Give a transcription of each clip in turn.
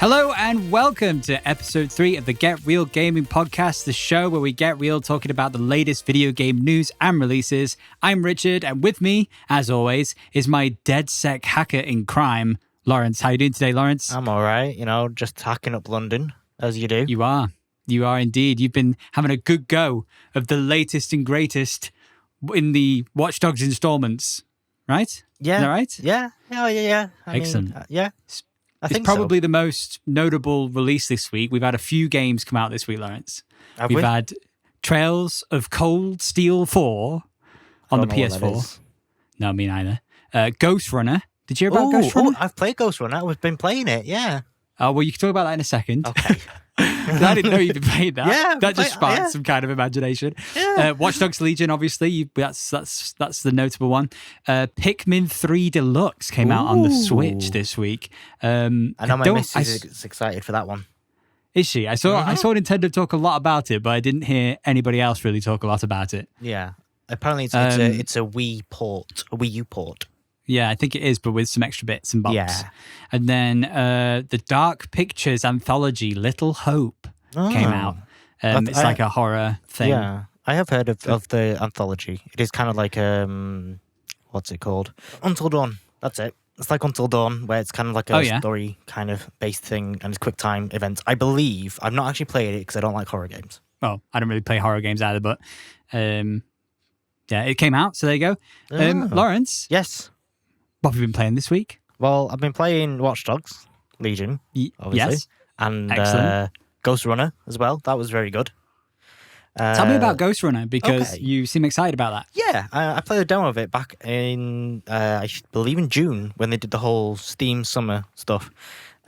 Hello and welcome to episode 3 of the Get Real Gaming Podcast, the show where we get real talking about the latest video game news and releases. I'm Richard, and with me, as always, is my DedSec hacker in crime, Lawrence. How are you doing today, Lawrence? I'm all right, just hacking up London, as you do. You are indeed. You've been having a good go of the latest and greatest in the Watch Dogs installments, right? Yeah. Is that right? Yeah. Oh, yeah. Excellent. Yeah. It's probably the most notable release this week. We've had a few games come out this week, Lawrence. We've had Trails of Cold Steel 4 on the PS4. No, me neither. Ghost Runner. Did you hear about Ghost Runner? I've played Ghost Runner. I've been playing it, yeah. Oh, well, you can talk about that in a second. Okay. I didn't know you'd been playing that. Yeah, that just sparked some kind of imagination. Yeah. Watch Dogs Legion, obviously, that's the notable one. Pikmin 3 Deluxe came out on the Switch this week. I know my missus is excited for that one. Is she? I saw Nintendo talk a lot about it, but I didn't hear anybody else really talk a lot about it. Yeah. Apparently it's a Wii U port. Yeah, I think it is, but with some extra bits and bobs. Yeah. And then the Dark Pictures anthology, Little Hope, came out. It's like a horror thing. Yeah, I have heard of the anthology. It is kind of like, what's it called? Until Dawn. That's it. It's like Until Dawn, where it's kind of like a story kind of based thing, and it's quick time events. I believe. I've not actually played it because I don't like horror games. Well, I don't really play horror games either, but yeah, it came out, so there you go. Lawrence? Yes? What have you been playing this week? Well, I've been playing Watch Dogs Legion, obviously. Yes. And Ghost Runner as well. That was very good. Tell me about Ghost Runner, because you seem excited about that. Yeah, I played a demo of it back in, I believe in June, when they did the whole Steam Summer stuff.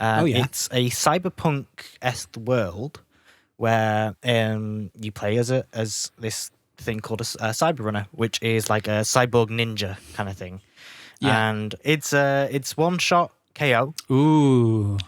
It's a cyberpunk-esque world where you play as this thing called a cyber runner, which is like a cyborg ninja kind of thing. Yeah. And it's one shot KO. Ooh.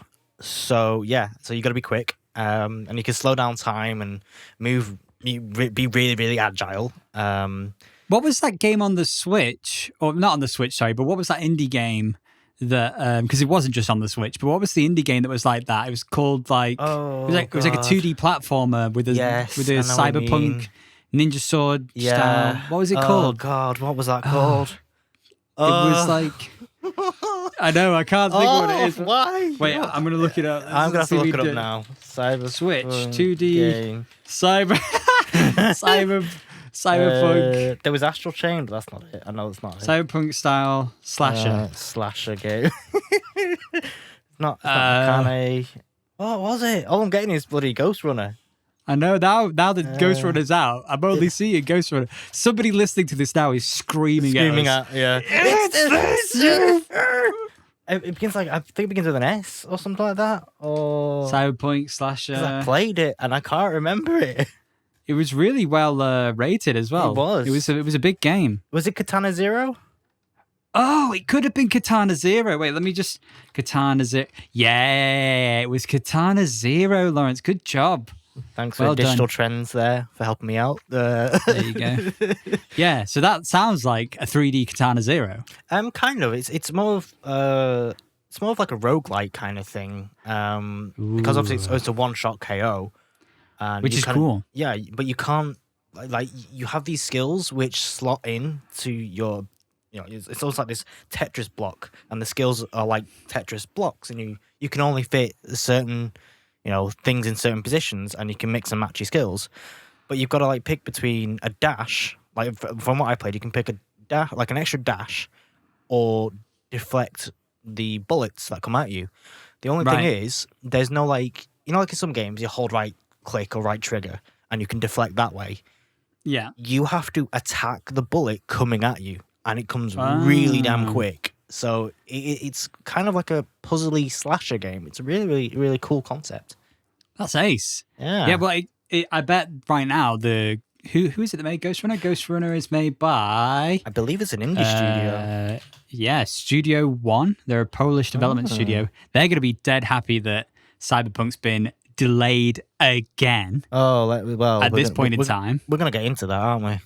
So you got to be quick, and you can slow down time and move. Be really, really agile. What was that game on the Switch, or not on the Switch? Sorry, but what was that indie game that? Because it wasn't just on the Switch. But what was the indie game that was like that? It was called like it was like a 2D platformer with a cyberpunk ninja sword style. What was it called? Oh God, what was that called? It was like, I know, I can't think of what it is. Why? Wait, I'm going to look it up. I'm going to have to look it up now. Switch, 2D, cyberpunk. There was Astral Chain, but that's not it. I know it's not it. Cyberpunk style slasher. Slasher game. It's not kind of... What was it? All I'm getting is bloody Ghost Runner. I know, now the Ghost Runner's out, I'm only seeing Ghost Runner. Somebody listening to this now is screaming at us. It begins I think it begins with an S or something like that. Or Cyberpunk slasher. I played it and I can't remember it. It was really well rated as well. It was. It was a big game. Was it Katana Zero? Oh, it could have been Katana Zero. Wait, let me just... Katana Zero. Yeah, it was Katana Zero, Lawrence. Good job. Thanks for digital trends there for helping me out. There you go. Yeah, so that sounds like a 3D Katana Zero. Kind of. It's more of like a roguelike kind of thing. Because obviously it's a one-shot KO. Which is cool. Yeah, but you can't you have these skills which slot in to your it's almost like this Tetris block, and the skills are like Tetris blocks, and you can only fit certain things in certain positions, and you can mix and match your skills. But you've got to pick between a dash, from what I played, you can pick a dash, like an extra dash, or deflect the bullets that come at you. The only thing is, there's no like in some games you hold right click or right trigger and you can deflect that way. Yeah. You have to attack the bullet coming at you, and it comes really damn quick. So it's kind of like a puzzly slasher game. It's a really, really, really cool concept. That's ace. Yeah. Yeah, but I bet right now who is it that made Ghost Runner? Ghost Runner is made by... I believe it's an indie studio. Yeah, Studio One. They're a Polish development studio. They're going to be dead happy that Cyberpunk's been delayed again. Oh, well... At this point in time. We're going to get into that, aren't we?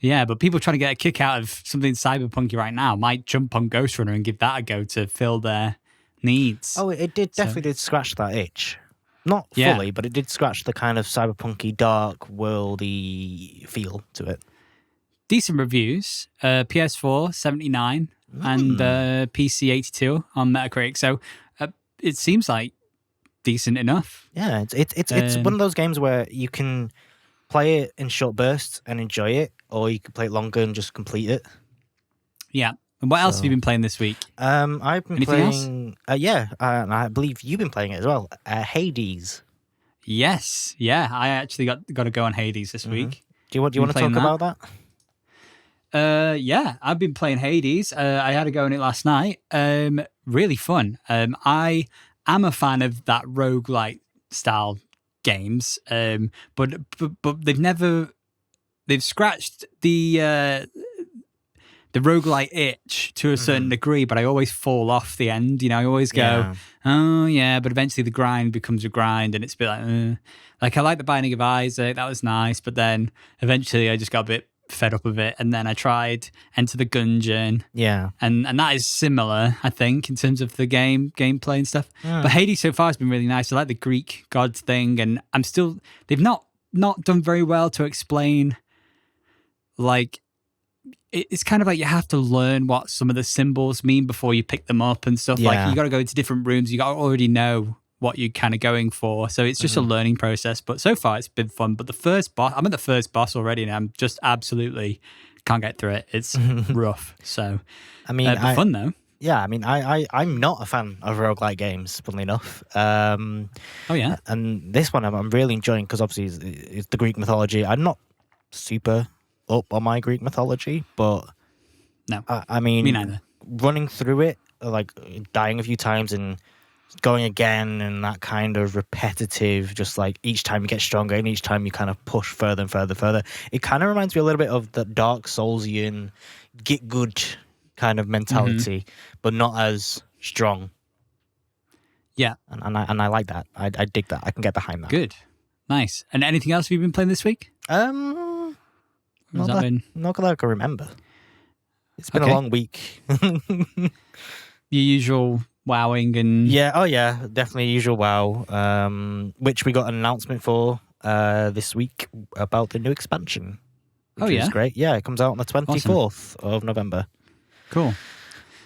Yeah, but people trying to get a kick out of something cyberpunky right now might jump on Ghost Runner and give that a go to fill their needs. Oh, it did definitely did scratch that itch. Not fully, but it did scratch the kind of cyberpunky, dark, worldy feel to it. Decent reviews. PS4 79 and PC 82 on Metacritic. So it seems like decent enough. Yeah, it's one of those games where you can play it in short bursts and enjoy it, or you can play it longer and just complete it. Yeah. And what else have you been playing this week? I've been Anything playing. I believe you've been playing it as well. Hades. Yes. Yeah, I actually got to go on Hades this week. Do you want to talk about that? Yeah, I've been playing Hades. I had a go in it last night. Really fun. I am a fan of that roguelite style games. But they've scratched the roguelite itch to a certain degree, but I always fall off the end. You know, I always go, oh yeah, but eventually the grind becomes a grind, and it's a bit like I like the Binding of Isaac, that was nice, but then eventually I just got a bit fed up of it, and then I tried Enter the Gungeon, and that is similar, I think, in terms of the gameplay and stuff. But Hades so far has been really nice. I like the Greek gods thing, and they've not done very well to explain, like, it's kind of like you have to learn what some of the symbols mean before you pick them up and stuff. Like, you got to go into different rooms. You got to already know what you're kind of going for. So it's just a learning process. But so far, it's been fun. But the first boss, I'm at the first boss already, and I'm just absolutely can't get through it. It's rough. So, I mean, fun though. Yeah, I mean, I'm not a fan of roguelike games, funnily enough. Oh yeah, and this one I'm really enjoying because obviously it's the Greek mythology. I'm not super up on my Greek mythology, but no, I mean, me neither. Running through it, like dying a few times and going again, and that kind of repetitive, just like each time you get stronger and each time you kind of push further and further. It kind of reminds me a little bit of the Dark Soulsian get good kind of mentality, but not as strong. Yeah, and I like that. I dig that. I can get behind that. Good, nice. And anything else you've been playing this week? Not that I can remember. It's been a long week. Your usual wowing and definitely usual WoW. Which we got an announcement for this week about the new expansion. Which is great. Yeah, it comes out on the 24th of November. Cool.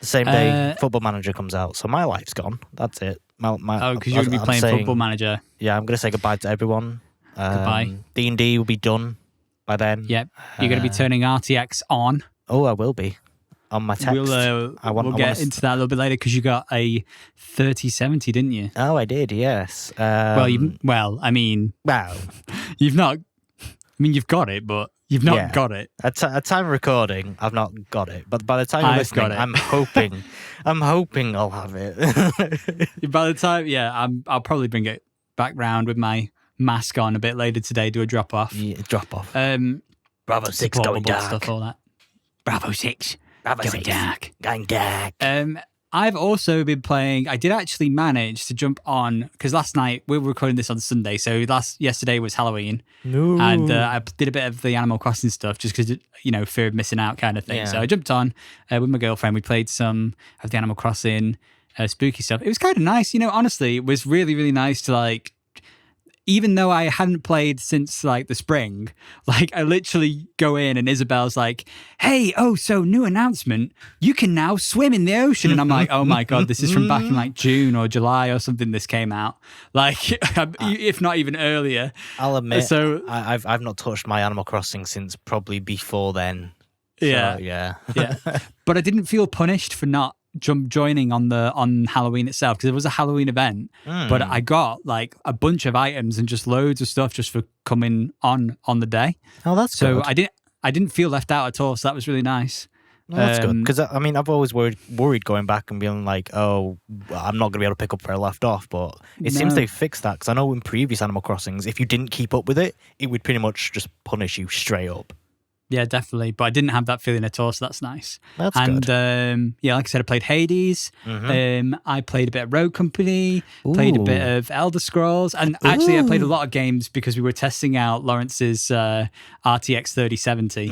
The same day Football Manager comes out, so my life's gone. That's it. Because you're going to be playing Football Manager. Yeah, I'm going to say goodbye to everyone. Goodbye. D&D will be done by then. Yep. You're going to be turning RTX on. Oh, I will be. On my text. We'll get into that a little bit later because you got a 3070, didn't you? Oh, I did, yes. You've not... I mean, you've got it, but you've not got it. At time of recording, I've not got it. But by the time you're listening, I'm hoping I'll have it. By the time, I'll probably bring it back round with my mask on a bit later today, do a drop off. Yeah, drop off. Bravo 6 going dark. Stuff, all that. Bravo 6 going dark. Going dark. I've also been playing. I did actually manage to jump on because last night we were recording this on Sunday, so yesterday was Halloween, and I did a bit of the Animal Crossing stuff just because fear of missing out kind of thing. Yeah. So I jumped on with my girlfriend. We played some of the Animal Crossing spooky stuff. It was kind of nice, honestly. It was really really nice to even though I hadn't played since the spring, I literally go in and Isabel's like, hey, so new announcement, you can now swim in the ocean. And I'm like, oh my God, this is from back in June or July or something this came out. If not even earlier. I'll admit, so I've not touched my Animal Crossing since probably before then. Yeah. But I didn't feel punished for not joining on Halloween itself because it was a Halloween event, but I got a bunch of items and just loads of stuff just for coming on the day. Oh, that's so good. I didn't feel left out at all, so that was really nice. No, that's good because I mean I've always worried going back and being like, oh, I'm not going to be able to pick up where I left off, but it seems they fixed that because I know in previous Animal Crossings if you didn't keep up with it, it would pretty much just punish you straight up. Yeah, definitely. But I didn't have that feeling at all, so that's nice. That's and, good. Yeah, like I said, I played Hades. I played a bit of Rogue Company, played a bit Ooh. of Elder Scrolls. And actually, I played a lot of games because we were testing out Lawrence's RTX 3070.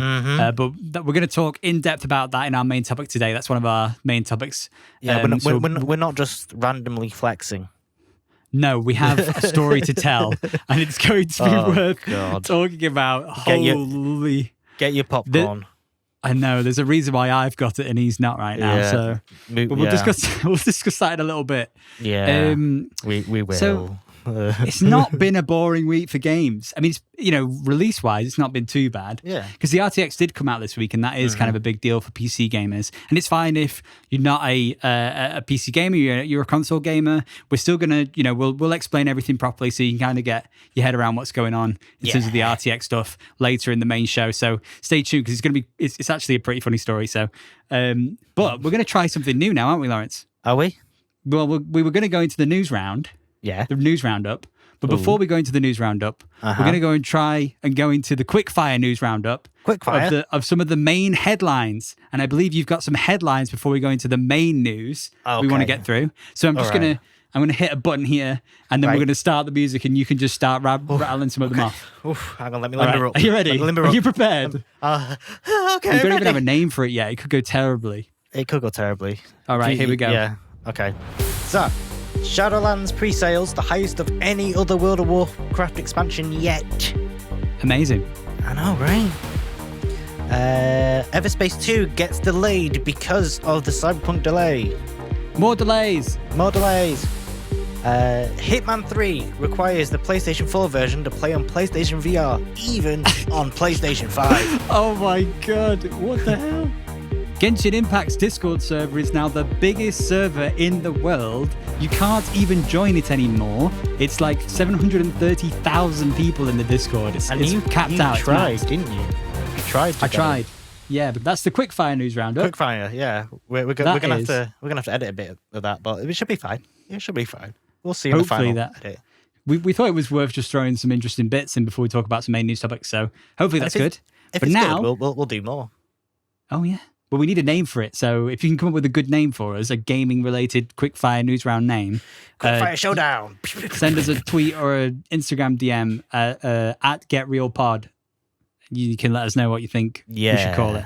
But we're going to talk in depth about that in our main topic today. That's one of our main topics. Yeah, we're not just randomly flexing. No, we have a story to tell, and it's going to be worth talking about. Get your popcorn. I know there's a reason why I've got it and he's not right now. Yeah. So, but we'll discuss that in a little bit. Yeah, we will. So it's not been a boring week for games. I mean, it's, release wise, it's not been too bad. Yeah, because the RTX did come out this week, and that is kind of a big deal for PC gamers. And it's fine if you're not a PC gamer, you're a console gamer. We're still gonna, we'll explain everything properly so you can kind of get your head around what's going on in terms of the RTX stuff later in the main show. So stay tuned because it's actually a pretty funny story. So, but we're gonna try something new now, aren't we, Lawrence? Are we? Well, we were gonna go into the news round. Yeah. The news roundup. But before we go into the news roundup, we're going to go and try and go into the quickfire news roundup. Quickfire? Of some of the main headlines. And I believe you've got some headlines before we go into the main news we want to get through. So I'm just going to hit a button here, and then we're going to start the music, and you can just start rattling some of them off. Hang on, let me limber up. Are you ready? Are you prepared? Okay, we don't even have a name for it yet. It could go terribly. It could go terribly. All right, here we go. Yeah, okay. So, Shadowlands pre-sales, the highest of any other World of Warcraft expansion yet. Amazing. I know, right? Everspace 2 gets delayed because of the Cyberpunk delay. More delays. Hitman 3 requires the PlayStation 4 version to play on PlayStation VR, even on PlayStation 5. Oh my god, what the hell? Genshin Impact's Discord server is now the biggest server in the world. You can't even join it anymore. It's like 730,000 people in the Discord. It's capped out. You tried, didn't you? You tried. I tried. Yeah, but that's the quickfire news roundup. Quickfire, yeah. We're gonna have to edit a bit of that, but it should be fine. It should be fine. We'll see. Hopefully in the final edit. We thought it was worth just throwing some interesting bits in before we talk about some main news topics. So hopefully that's good. But now we'll do more. Oh yeah. But we need a name for it. So if you can come up with a good name for us, a gaming-related quickfire news round name. Quickfire Showdown. Send us a tweet or an Instagram DM at GetRealPod. You can let us know what you think we should call it.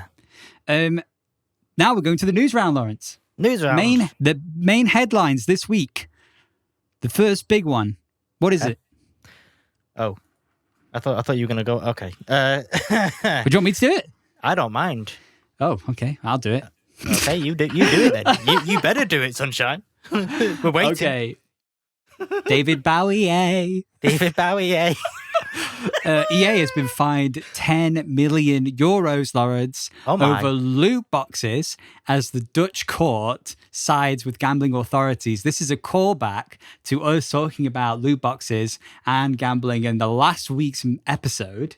Now we're going to the news round, Lawrence. News round. The main headlines this week. The first big one. What is it? Oh. I thought you were going to go... Okay. Would you want me to do it? I don't mind. Oh, okay. I'll do it. Okay, you do it then. You better do it, sunshine. We're waiting. Okay. David Bowie, yay. David Bowie, yay. EA has been fined 10 million euros, Lawrence, over loot boxes as the Dutch court sides with gambling authorities. This is a callback to us talking about loot boxes and gambling in the last week's episode.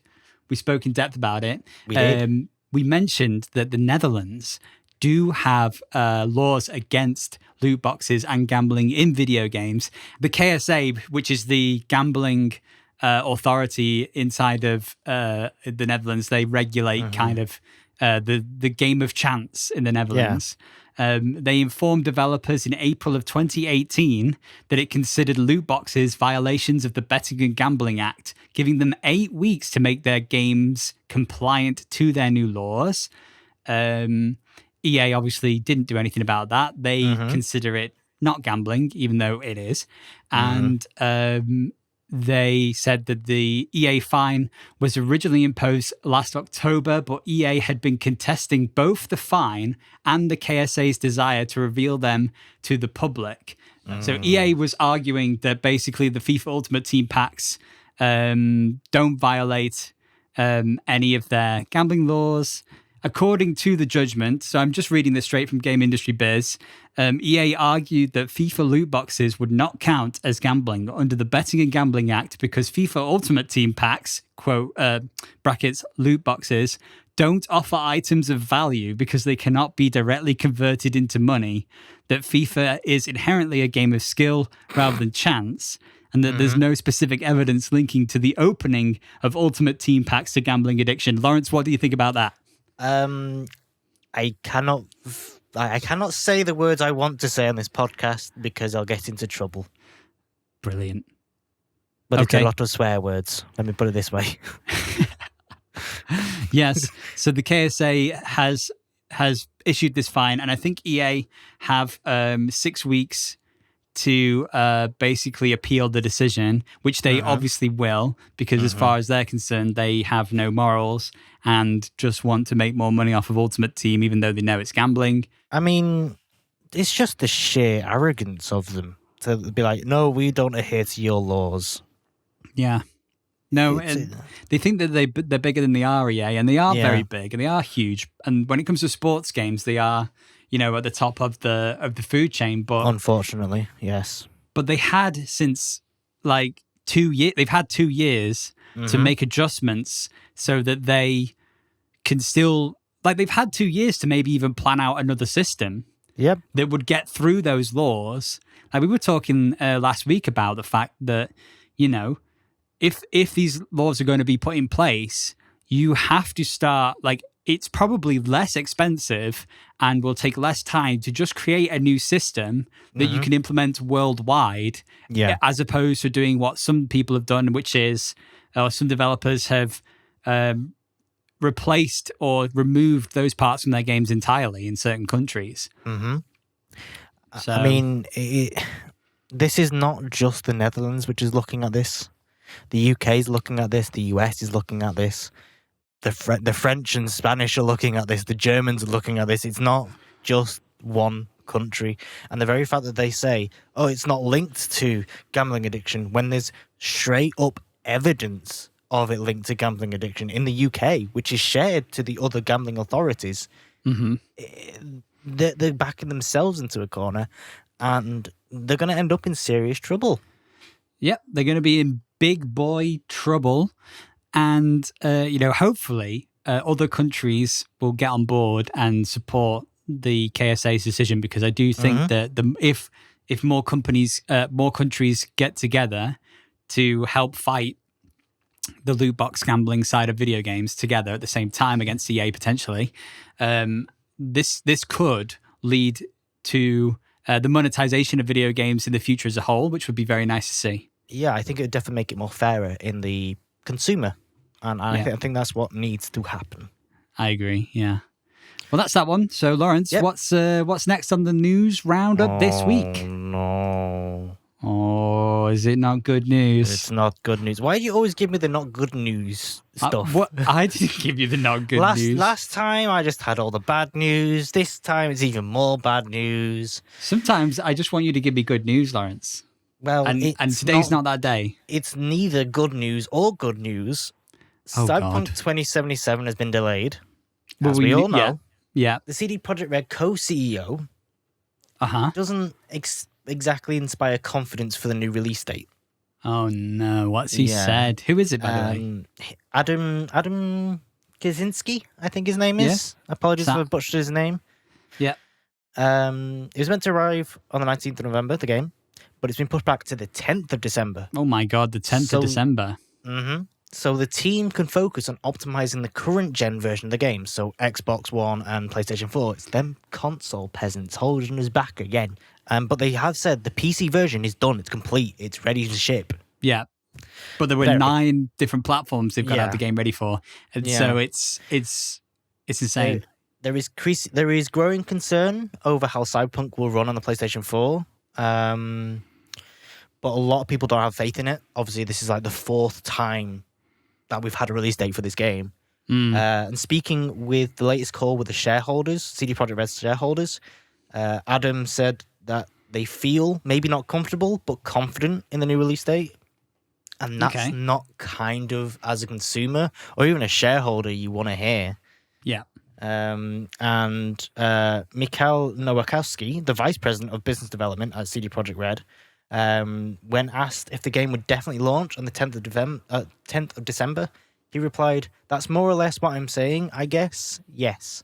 We spoke in depth about it. We did. We mentioned that the Netherlands do have laws against loot boxes and gambling in video games. The KSA, which is the gambling authority inside of the Netherlands, they regulate kind of the game of chance in the Netherlands. They informed developers in April of 2018 that it considered loot boxes violations of the Betting and Gambling Act, giving them 8 weeks to make their games compliant to their new laws. EA obviously didn't do anything about that. They consider it not gambling, even though it is. And they said that the EA fine was originally imposed last October, but EA had been contesting both the fine and the KSA's desire to reveal them to the public. So EA was arguing that basically the FIFA Ultimate Team packs don't violate any of their gambling laws. According to the judgment, so I'm just reading this straight from Game Industry Biz, EA argued that FIFA loot boxes would not count as gambling under the Betting and Gambling Act because FIFA Ultimate Team packs, quote, brackets, loot boxes, don't offer items of value because they cannot be directly converted into money, that FIFA is inherently a game of skill rather than chance, and that there's no specific evidence linking to the opening of Ultimate Team packs to gambling addiction. Lawrence, what do you think about that? I cannot say the words I want to say on this podcast because I'll get into trouble. Brilliant. But it's a lot of swear words. Let me put it this way. Yes. So the KSA has issued this fine, and I think EA have 6 weeks to basically appeal the decision, which they obviously will, because as far as they're concerned, they have no morals and just want to make more money off of Ultimate Team, even though they know it's gambling. I mean, it's just the sheer arrogance of them to be like, no, we don't adhere to your laws. Yeah. No, they think that they're bigger than they are, EA, and they are very big, and they are huge. And when it comes to sports games, they are, at the top of the food chain. But unfortunately, yes. But they had since 2 years. They've had 2 years to make adjustments so that they can still they've had 2 years to maybe even plan out another system. Yep. That would get through those laws. Like we were talking last week about the fact that if these laws are going to be put in place, you have to start, it's probably less expensive and will take less time to just create a new system that you can implement worldwide, as opposed to doing what some people have done, which is some developers have replaced or removed those parts from their games entirely in certain countries. So, I mean, this is not just the Netherlands which is looking at this. The UK is looking at this. The US is looking at this. The French and Spanish are looking at this. The Germans are looking at this. It's not just one country. And the very fact that they say, oh, it's not linked to gambling addiction, when there's straight up evidence of it linked to gambling addiction in the UK, which is shared to the other gambling authorities, they're backing themselves into a corner, and they're going to end up in serious trouble. Yep, they're going to be in big boy trouble. And, hopefully other countries will get on board and support the KSA's decision, because I do think that if more countries get together to help fight the loot box gambling side of video games together at the same time against EA potentially, this could lead to the monetization of video games in the future as a whole, which would be very nice to see. Yeah, I think it would definitely make it more fairer in the consumer. And I think that's what needs to happen. I agree, yeah. Well, that's that one. So, Lawrence, what's next on the news roundup this week? No. Oh, is it not good news? It's not good news. Why do you always give me the not good news stuff? I didn't give you the not good news. Last time, I just had all the bad news. This time, it's even more bad news. Sometimes I just want you to give me good news, Lawrence. Well, and today's not that day. It's neither good news or good news. Cyberpunk 2077 has been delayed, as we all know. Yeah. The CD Projekt Red co-CEO doesn't exactly inspire confidence for the new release date. Oh no, what's he said? Who is it, by the way? Adam Kaczynski, I think his name is. Apologies if I butchered his name. Yeah. It was meant to arrive on the 19th of November, the game, but it's been pushed back to the 10th of December. Oh my God, the 10th of December. So the team can focus on optimizing the current gen version of the game, so Xbox One and PlayStation 4. It's them console peasants holding us back again. But they have said the PC version is done, it's complete, it's ready to ship. Yeah. But there were 9 different platforms they've got to have the game ready for. And so it's insane. There is growing concern over how Cyberpunk will run on the PlayStation 4. But a lot of people don't have faith in it. Obviously, this is like the 4th time that we've had a release date for this game. And speaking with the latest call with the shareholders, CD Projekt Red shareholders, Adam said that they feel maybe not comfortable, but confident in the new release date. And that's not kind of, as a consumer or even a shareholder, you want to hear. Yeah. And Mikhail Nowakowski, the vice president of business development at CD Projekt Red, when asked if the game would definitely launch on the 10th of December, he replied, "That's more or less what I'm saying, I guess. Yes."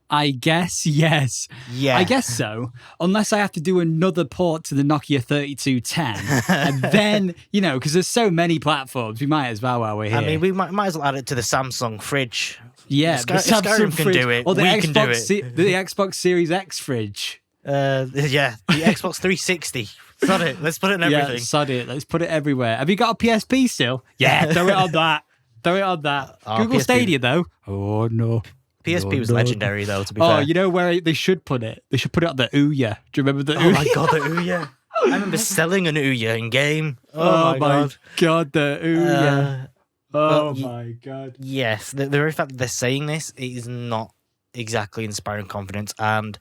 I guess, yes. Yeah. I guess so. Unless I have to do another port to the Nokia 3210. And then, because there's so many platforms, we might as well while we're here. I mean, we might as well add it to the Samsung fridge. Yeah, the Skyrim can do it. Or the we can do it. The Xbox Series X fridge. The Xbox 360. Sod it. Let's put it in everything. Yeah, sod it. Let's put it everywhere. Have you got a PSP still? Yeah, throw it on that. Throw it on that. Google PSP. Stadia, though. Oh, no. PSP was legendary, though, to be fair. Oh, you know where they should put it? They should put it on the Ouya. Do you remember the Ouya? Oh, my God, the Ouya. I remember selling an Ouya in game. Oh, my God, the Ouya. My God. Yes, the very fact that they're saying this is not exactly inspiring confidence. And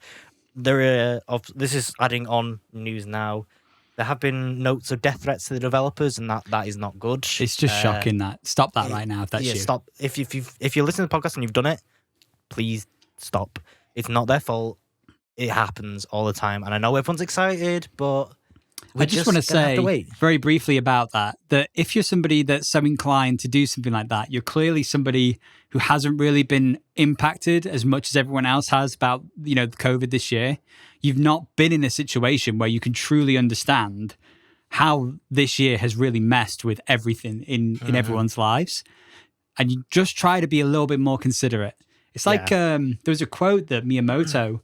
this is adding on news now. There have been notes of death threats to the developers, and that is not good. It's just shocking that. Stop that right now if that's you. Stop. If you're listening to the podcast and you've done it, please stop. It's not their fault. It happens all the time. And I know everyone's excited, but I just want to say very briefly about that if you're somebody that's so inclined to do something like that, you're clearly somebody who hasn't really been impacted as much as everyone else has about, the COVID this year. You've not been in a situation where you can truly understand how this year has really messed with everything in everyone's lives. And you just try to be a little bit more considerate. It's like there was a quote that Miyamoto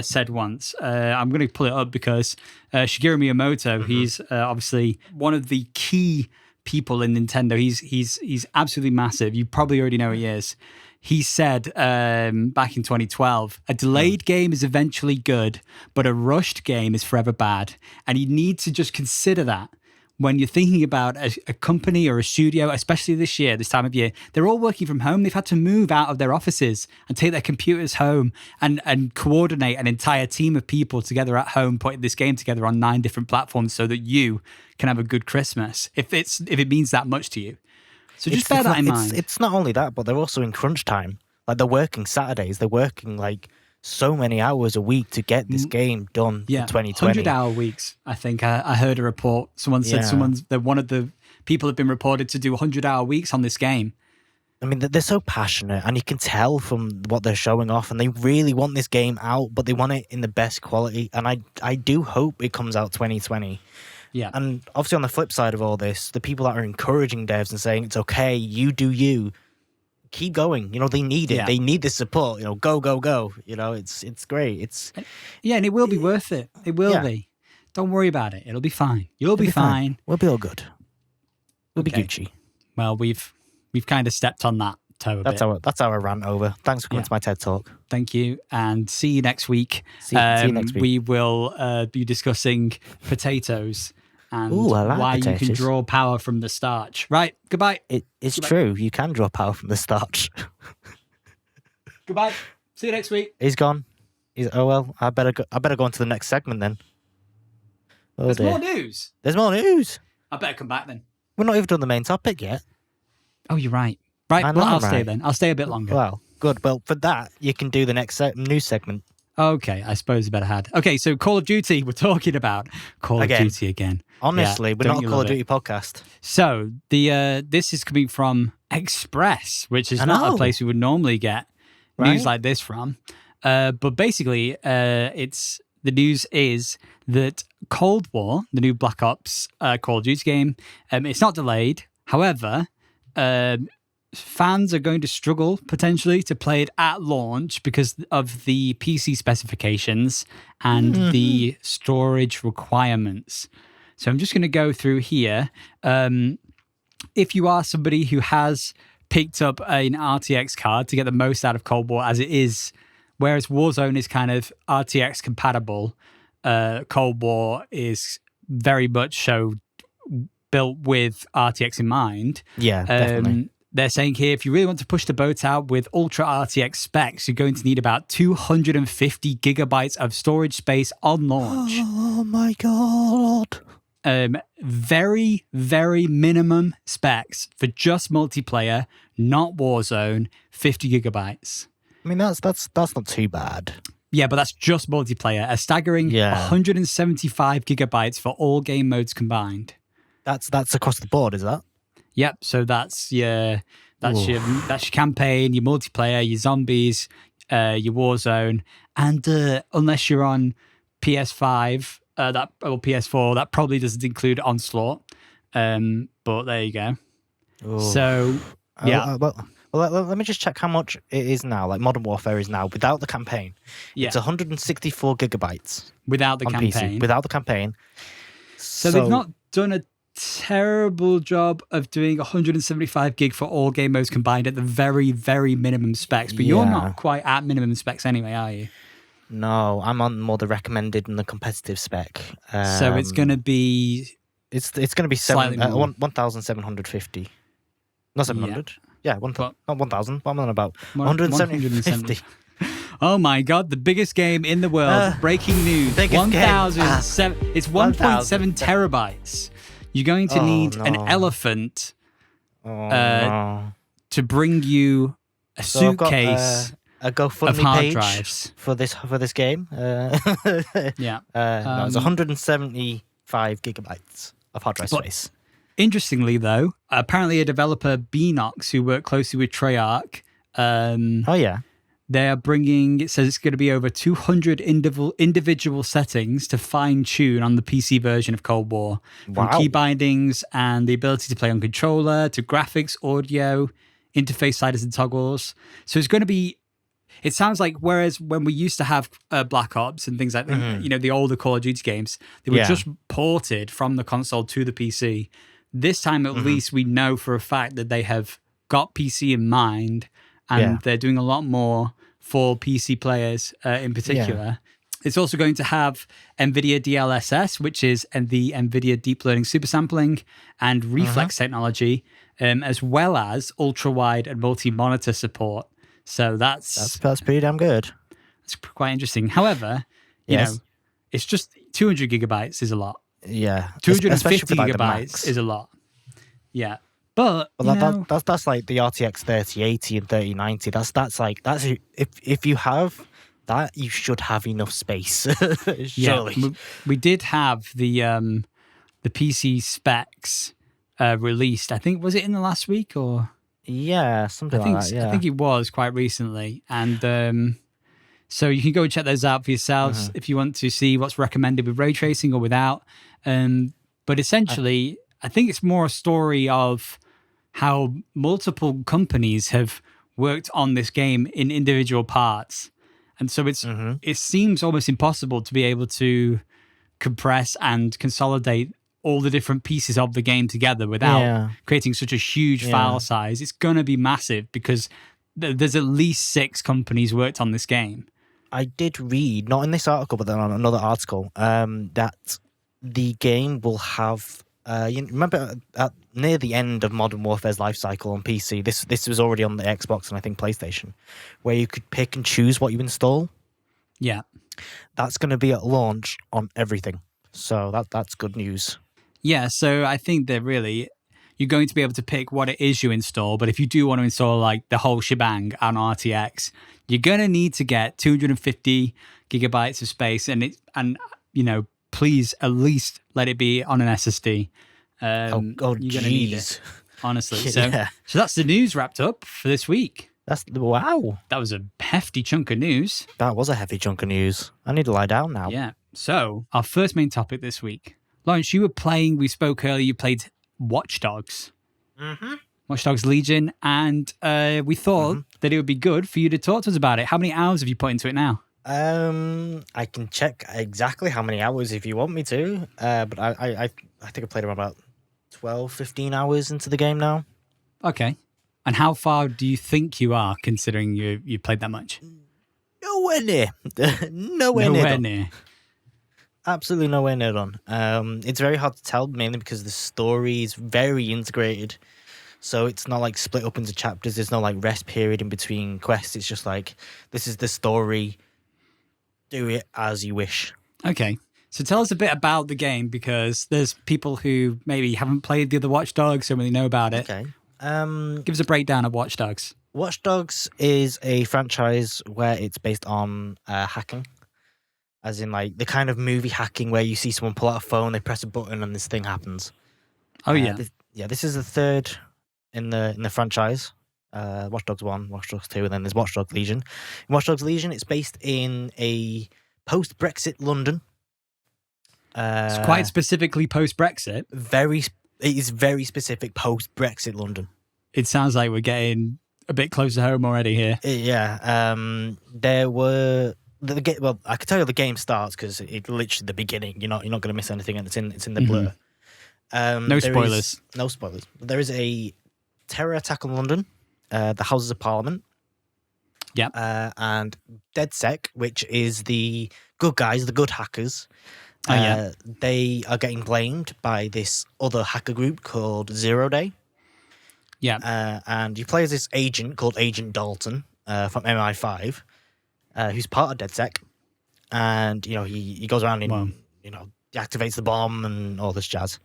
said once. I'm going to pull it up because Shigeru Miyamoto, he's obviously one of the key people in Nintendo. He's absolutely massive. You probably already know who he is. He said back in 2012, a delayed game is eventually good, but a rushed game is forever bad. And you need to just consider that. When you're thinking about a company or a studio, especially this year, this time of year, they're all working from home. They've had to move out of their offices and take their computers home and coordinate an entire team of people together at home, putting this game together on 9 different platforms so that you can have a good Christmas, if it means that much to you. So just bear that in mind. It's not only that, but they're also in crunch time. Like, they're working Saturdays. They're working so many hours a week to get this game done in 2020. 100-hour weeks, I think. I heard a report. Someone said that one of the people have been reported to do 100-hour weeks on this game. I mean, they're so passionate, and you can tell from what they're showing off, and they really want this game out, but they want it in the best quality, and I do hope it comes out 2020. Yeah. And obviously on the flip side of all this, the people that are encouraging devs and saying, it's okay, you do you, keep going. They need it. Yeah. They need this support. Go, go, go. It's great. And it will be worth it. It will be. Don't worry about it. It'll be fine. You'll be fine. We'll be all good. We'll be Gucci. Well, we've kind of stepped on that toe a bit. That's our rant over. Thanks for coming to my TED Talk. Thank you, and see you next week. See you next week. We will be discussing potatoes and why potatoes. You can draw power from the starch. Right, goodbye. It's true. You can draw power from the starch. Goodbye. See you next week. He's gone. I better go on to the next segment then. There's more news. There's more news. I better come back then. We're not even done the main topic yet. Oh, you're right. Right, I'll stay then. I'll stay a bit longer. Well, good. Well, for that, you can do the next news segment. Okay, I suppose I better had. Okay, so Call of Duty, we're talking about Call of Duty again. Honestly, we're not a Call of Duty podcast. So, this is coming from Express, which is not a place we would normally get news like this from. But basically, the news is that Cold War, the new Black Ops Call of Duty game, it's not delayed. However, fans are going to struggle potentially to play it at launch because of the PC specifications and the storage requirements. So I'm just going to go through here. If you are somebody who has picked up an RTX card to get the most out of Cold War as it is, whereas Warzone is kind of RTX compatible, Cold War is very much so built with RTX in mind. Yeah, definitely. They're saying here, if you really want to push the boat out with Ultra RTX specs, you're going to need about 250 gigabytes of storage space on launch. Oh my God. Very, very minimum specs for just multiplayer, not Warzone, 50 gigabytes. I mean, that's not too bad. Yeah, but that's just multiplayer. A staggering 175 gigabytes for all game modes combined. That's across the board, is that? Yep. So that's your campaign, your multiplayer, your zombies, your Warzone, and unless you're on PS5 or PS4, that probably doesn't include Onslaught. But there you go. Ooh. So yeah. Let me just check how much it is now. Like Modern Warfare is now without the campaign. Yeah. It's 164 gigabytes without the on campaign. PC. Without the campaign. So they've not done a terrible job of doing 175 gig for all game modes combined at the very, very minimum specs. But you're not quite at minimum specs anyway, are you? No, I'm on more the recommended and the competitive spec. So it's going to be... It's going to be 1,750. Not 700. Yeah, not 1,000. What am I on about? 150. Oh my God, the biggest game in the world. Breaking news. 1,007. It's 1.7 terabytes. You're going to need an elephant to bring you a suitcase a GoFundMe of hard page drives for this game. Yeah. No, it's 175 gigabytes of hard drive space. Interestingly, though, apparently a developer, Beanox, who worked closely with Treyarch, they are bringing, it says it's going to be over 200 individual settings to fine-tune on the PC version of Cold War. From key bindings and the ability to play on controller, to graphics, audio, interface sliders and toggles. So it's going to be, it sounds like, whereas when we used to have Black Ops and things like that, you know, the older Call of Duty games, they were just ported from the console to the PC. This time, at least, we know for a fact that they have got PC in mind, and they're doing a lot more for PC players in particular. It's also going to have NVIDIA DLSS, which is the NVIDIA Deep Learning Supersampling and reflex technology, as well as ultra-wide and multi-monitor support. So that's pretty damn good. It's quite interesting. However, you know, it's just 200 gigabytes is a lot. Yeah. 250 gigabytes is a lot. Yeah. But that's like the RTX 3080 and 3090. That's if you have that, you should have enough space. Surely. Yeah, we did have the PC specs released. I think, was it in the last week or? Yeah, something like that. Yeah. I think it was quite recently, and so you can go and check those out for yourselves if you want to see what's recommended with ray tracing or without. But essentially, I think it's more a story of how multiple companies have worked on this game in individual parts. And so it seems almost impossible to be able to compress and consolidate all the different pieces of the game together without creating such a huge file size. It's going to be massive because there's at least 6 companies worked on this game. I did read, not in this article, but then on another article, that the game will have... you remember near the end of Modern Warfare's life cycle on PC, this was already on the Xbox and I think PlayStation, where you could pick and choose what you install. Yeah. That's going to be at launch on everything. So that's good news. Yeah, so I think that really you're going to be able to pick what it is you install, but if you do want to install like the whole shebang on RTX, you're going to need to get 250 gigabytes of space and you know, please at least let it be on an SSD. You're going to need it, honestly. So that's the news wrapped up for this week. Wow. That was a hefty chunk of news. That was a heavy chunk of news. I need to lie down now. Yeah. So our first main topic this week. Lawrence, you were playing, we spoke earlier, you played Watch Dogs. Watch Dogs Legion, and we thought that it would be good for you to talk to us about it. How many hours have you put into it now? I can check exactly how many hours if you want me to, but I think I played around about 12, 15 hours into the game now. Okay. And how far do you think you are, considering you played that much? Nowhere near. Nowhere near. Absolutely nowhere near done. It's very hard to tell, mainly because the story is very integrated. So it's not like split up into chapters. There's no like rest period in between quests. It's just like, this is the story. Do it as you wish. Okay. So tell us a bit about the game, because there's people who maybe haven't played the other Watch Dogs, don't really know about it. Okay. Give us a breakdown of Watch Dogs. Watch Dogs is a franchise where it's based on hacking. As in, like, the kind of movie hacking where you see someone pull out a phone, they press a button, and this thing happens. Oh, yeah. This is the third in the franchise. Watch Dogs 1, Watch Dogs 2, and then there's Watch Dogs Legion. In Watch Dogs Legion, it's based in a post-Brexit London. It's quite specifically post-Brexit. It is very specific post-Brexit London. It sounds like we're getting a bit close to home already here. Yeah. There were well, I can tell you the game starts because it's literally the beginning. You're not going to miss anything, and it's in the blur. No spoilers. No spoilers. There is a terror attack on London, the Houses of Parliament. Yeah. And DedSec, which is the good guys, the good hackers. They are getting blamed by this other hacker group called Zero Day. Yeah. And you play as this agent called Agent Dalton from MI5, who's part of DedSec. And, he goes around and, deactivates the bomb and all this jazz.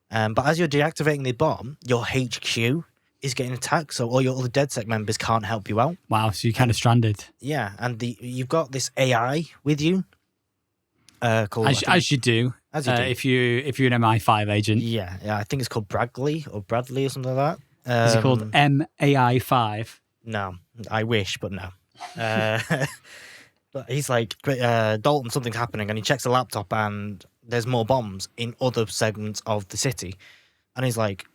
But as you're deactivating the bomb, your HQ is getting attacked, so all your other DedSec members can't help you out. Wow, so you're kind of stranded. Yeah, and you've got this AI with you. Called, as you do. As you do. If you're an MI5 agent. Yeah, I think it's called Bradley or something like that. Is it called MAI5? No, I wish, but no. But he's like, Dalton, something's happening, and he checks the laptop, and there's more bombs in other segments of the city, and he's like,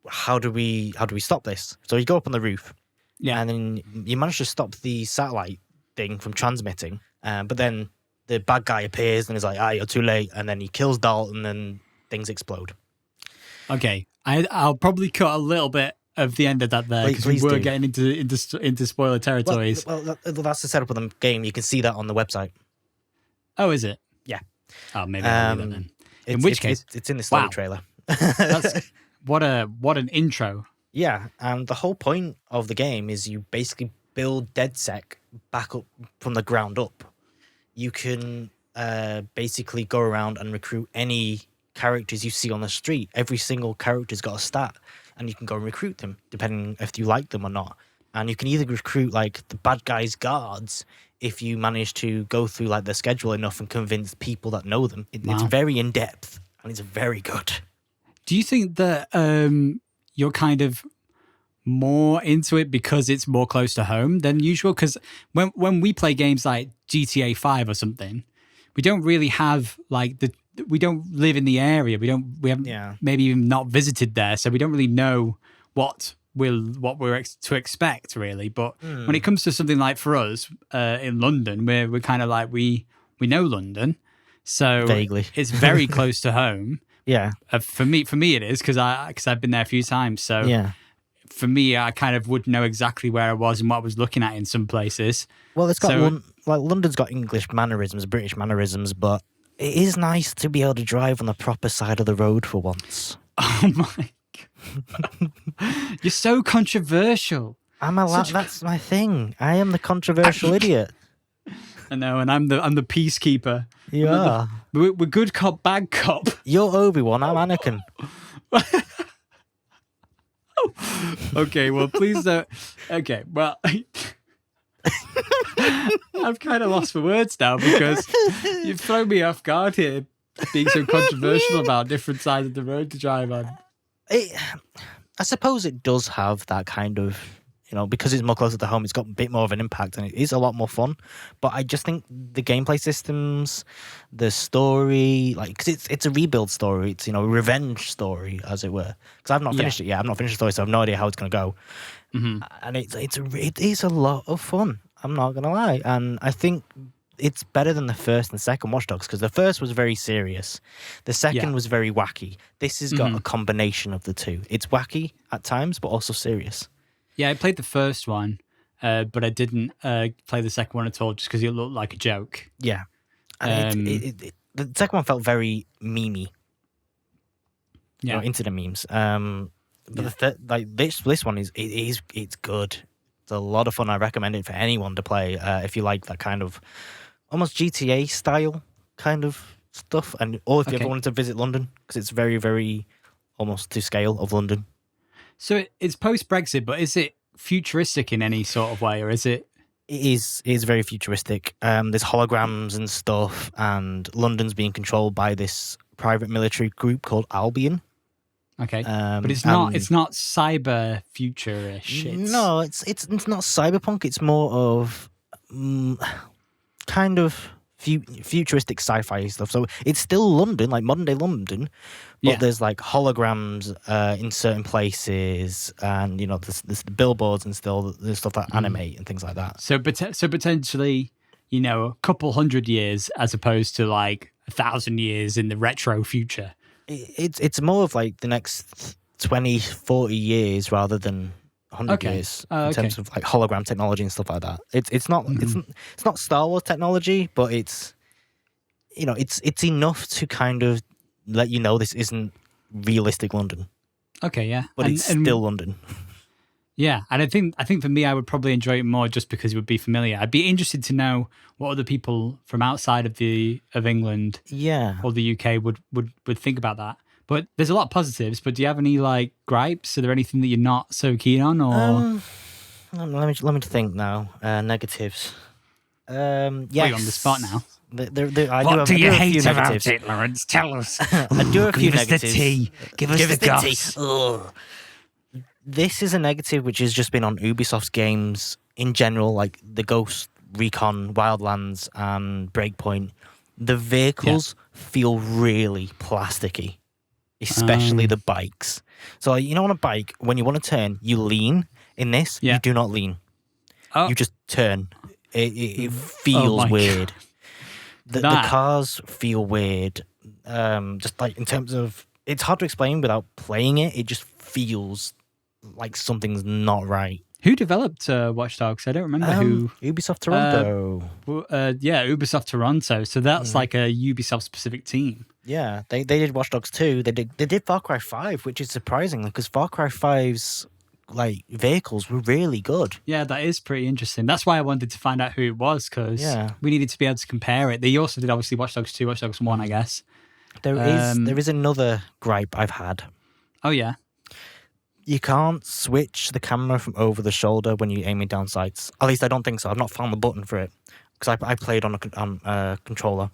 how do we stop this? So you go up on the roof, and then you manage to stop the satellite thing from transmitting, but then the bad guy appears and is like, you're too late, and then he kills Dalton, and things explode. Okay, I'll probably cut a little bit of the end of that there because we were getting into spoiler territories. Well, that's the setup of the game. You can see that on the website. Oh, is it? Yeah. Oh, maybe I'll do that then. In which case, it's in the story trailer. That's, what an intro. Yeah, and the whole point of the game is you basically build DedSec back up from the ground up. You can basically go around and recruit any characters you see on the street. Every single character's got a stat, and you can go and recruit them, depending if you like them or not. And you can either recruit, like, the bad guys' guards if you manage to go through, like, their schedule enough and convince people that know them. It's very in-depth, and it's very good. Do you think that you're kind of more into it because it's more close to home than usual? Because when we play games like GTA 5 or something, we don't really have, like, we don't live in the area. We haven't maybe even not visited there, so we don't really know what we're to expect, really. But when it comes to something like, for us in London, we're kind of like we know London, so vaguely it's very close to home. Yeah, for me it is because I've been there a few times. So yeah, for me, I kind of would know exactly where I was and what I was looking at in some places. Well, it's got London's got English mannerisms, British mannerisms, but it is nice to be able to drive on the proper side of the road for once. Oh my God. You're so controversial. That's my thing. I am the controversial idiot. I know, and I'm the peacekeeper. You are. We're good cop, bad cop. You're Obi-Wan, I'm Anakin. Okay, well, please don't. Okay, well, I've kind of lost for words now because you've thrown me off guard here, being so controversial about different sides of the road to drive on. I suppose it does have that kind of, because it's more closer to home, it's got a bit more of an impact and it is a lot more fun. But I just think the gameplay systems, the story, because it's a rebuild story, it's, a revenge story, as it were. Because I've not finished it yet. I've not finished the story, so I have no idea how it's going to go. Mm-hmm. And it is a lot of fun. I'm not going to lie. And I think it's better than the first and second Watch Dogs, because the first was very serious. The second was very wacky. This has got a combination of the two. It's wacky at times, but also serious. Yeah, I played the first one, but I didn't play the second one at all just because it looked like a joke. Yeah. And the second one felt very memey. Internet memes. But this one it's good. It's a lot of fun. I recommend it for anyone to play if you like that kind of almost GTA style kind of stuff, or if you ever wanted to visit London, because it's very, very almost to scale of London. So it's post-Brexit, but is it futuristic in any sort of way, or is it? It is very futuristic. There's holograms and stuff, and London's being controlled by this private military group called Albion. Okay, but it's not cyber future-ish. No, it's not cyberpunk. It's more of kind of futuristic sci-fi stuff. So it's still London, like modern day London, but there's like holograms in certain places, and there's the billboards and still there's stuff that animate and things like that. So potentially, a couple hundred years as opposed to like 1,000 years in the retro future. It's more of like the next 20, 40 years rather than 100 years in terms of like hologram technology and stuff like that. It's not it's not Star Wars technology, but it's it's enough to kind of let you know this isn't realistic London. Okay, yeah, but it's still London. Yeah, and I think for me, I would probably enjoy it more just because it would be familiar. I'd be interested to know what other people from outside of England, or the UK would think about that. But there's a lot of positives. But do you have any like gripes? Are there anything that you're not so keen on? Or let me think now. Negatives. Yes. You're on the spot now. What do you hate about it, Lawrence? Tell us. I do have a few negatives. Give us the tea. Give us the goss. This is a negative which has just been on Ubisoft's games in general, like the Ghost Recon Wildlands and Breakpoint. The vehicles feel really plasticky, especially the bikes. So on a bike, when you want to turn, you lean. In this, you do not lean. You just turn. It feels weird. The cars feel weird. Just like in terms of, it's hard to explain without playing it. It just feels like something's not right. Who developed Watch Dogs? I don't remember who. Ubisoft Toronto. Ubisoft Toronto. So that's like a Ubisoft specific team. Yeah, they did Watch Dogs 2. They did Far Cry 5, which is surprising because Far Cry 5's like vehicles were really good. Yeah, that is pretty interesting. That's why I wanted to find out who it was, because we needed to be able to compare it. They also did obviously Watch Dogs 2, Watch Dogs 1, I guess. There is another gripe I've had. Oh yeah. You can't switch the camera from over the shoulder when you're aiming down sights. At least I don't think so. I've not found the button for it because I played on a controller.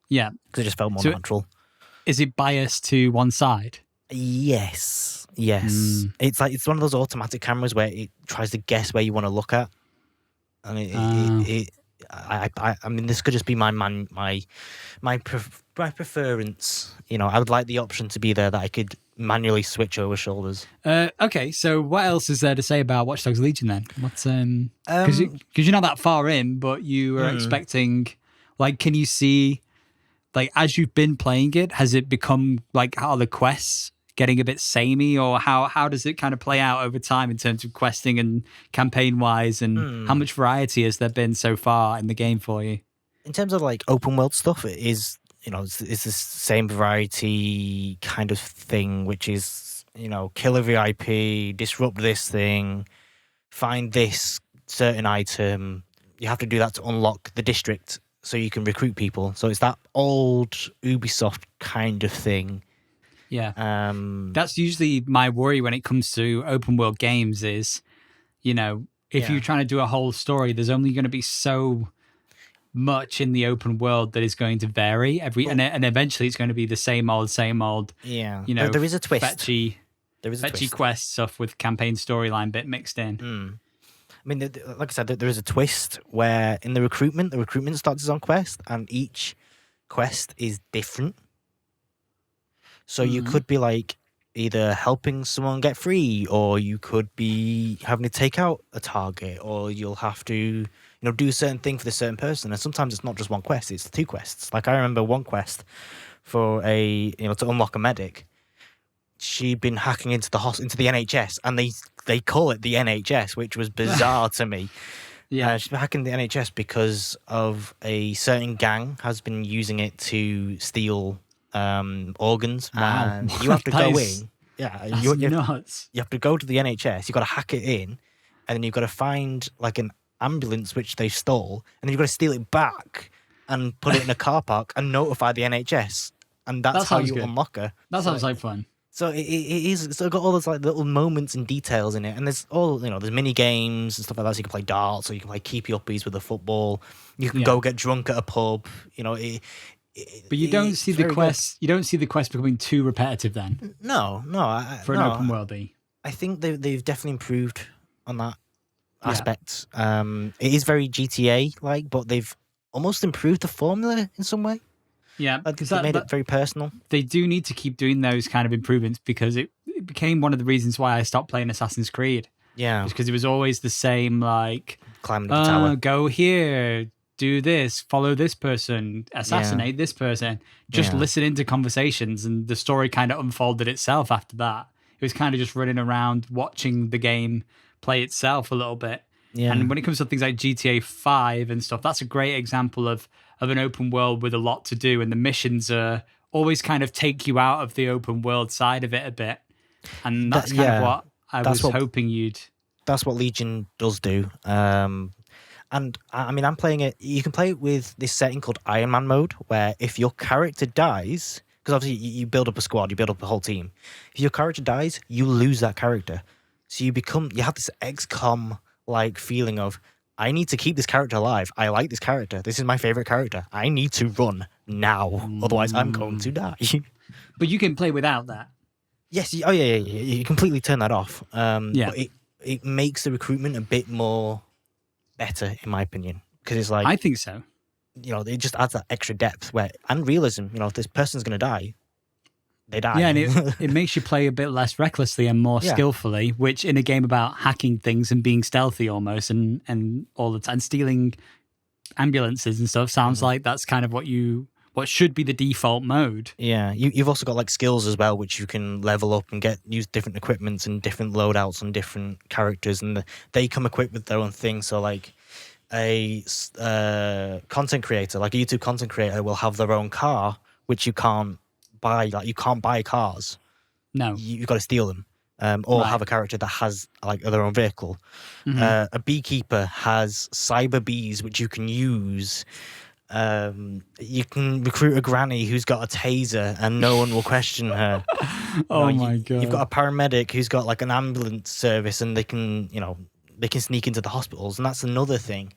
Yeah, because it just felt more natural. Is it biased to one side? Yes. It's like it's one of those automatic cameras where it tries to guess where you want to look at, and I mean, this could just be my preference. I would like the option to be there that I could manually switch over shoulders. Okay, so what else is there to say about Watch Dogs Legion then? What's because you're not that far in, but you were expecting, like, can you see, like, as you've been playing it, has it become like, are the quests getting a bit samey, or how does it kind of play out over time in terms of questing and campaign wise, and how much variety has there been so far in the game for you? In terms of like open world stuff, it is, it's the same variety kind of thing, which is, kill a VIP, disrupt this thing, find this certain item. You have to do that to unlock the district so you can recruit people. So it's that old Ubisoft kind of thing. Yeah. That's usually my worry when it comes to open world games is, if you're trying to do a whole story, there's only going to be so much in the open world that is going to vary and eventually it's going to be the same old. Yeah. There is a twist. Fetchy quest stuff with campaign storyline bit mixed in. I mean, like I said, there is a twist where in the recruitment starts on quest, and each quest is different. So you could be like either helping someone get free, or you could be having to take out a target, or you'll have to, do a certain thing for the certain person. And sometimes it's not just one quest, it's two quests. Like I remember one quest for to unlock a medic. She'd been hacking into the NHS, and they call it the NHS, which was bizarre to me. Yeah, she's been hacking the NHS because of a certain gang has been using it to steal organs. Wow. And you have to go in. Yeah, you nuts. You have to go to the NHS. You've got to hack it in, and then you've got to find like an ambulance which they stole, and then you've got to steal it back and put it in a car park and notify the NHS, and that's how you unlock her. That sounds like fun. So it is. It's got all those like little moments and details in it, and there's all there's mini games and stuff like that. So you can play darts, or you can play keepy uppies with a football. You can go get drunk at a pub. But you don't see the very quest. You don't see the quest becoming too repetitive then good. No, for an open worldy. I think they've definitely improved on that Yeah. aspect. It is very GTA like, but they've almost improved the formula in some way. Yeah, Because they made it very personal. They do need to keep doing those kind of improvements because it became one of the reasons why I stopped playing Assassin's Creed. Yeah, Because it was always the same, like, climbing up the tower. go here, do this, follow this person, assassinate this person. Just listening to conversations, and the story kind of unfolded itself after that. It was kind of just running around watching the game play itself a little bit. Yeah. And when it comes to things like GTA 5 and stuff, that's a great example of an open world with a lot to do, and the missions are always kind of take you out of the open world side of it a bit. And that's kind of what I was hoping you'd... That's what Legion does do. And I mean, I'm playing it. You can play it with this setting called Iron Man mode, where if your character dies, because obviously you build up a squad, you build up a whole team. If your character dies, you lose that character. So you have this XCOM like feeling of, I need to keep this character alive. I like this character. This is my favorite character. I need to run now, otherwise I'm going to die. But you can play without that. Yes. Oh yeah. You completely turn that off. But it makes the recruitment a bit more better, in my opinion, because it's like, I think so. It just adds that extra depth and realism. If this person's going to die, they die. Yeah, and it makes you play a bit less recklessly and more skillfully, which in a game about hacking things and being stealthy almost and all the time, stealing ambulances and stuff, sounds like that's kind of what should be the default mode. Yeah, you've also got like skills as well, which you can level up and use different equipments and different loadouts on different characters, and they come equipped with their own things. So like a content creator, like a YouTube content creator, will have their own car, which you can't buy. Like you can't buy cars. No, you've got to steal them. Or have a character that has like their own vehicle. A beekeeper has cyber bees, which you can use. You can recruit a granny who's got a taser and no one will question her. My God. You've got a paramedic who's got like an ambulance service, and they can sneak into the hospitals. And that's another thing.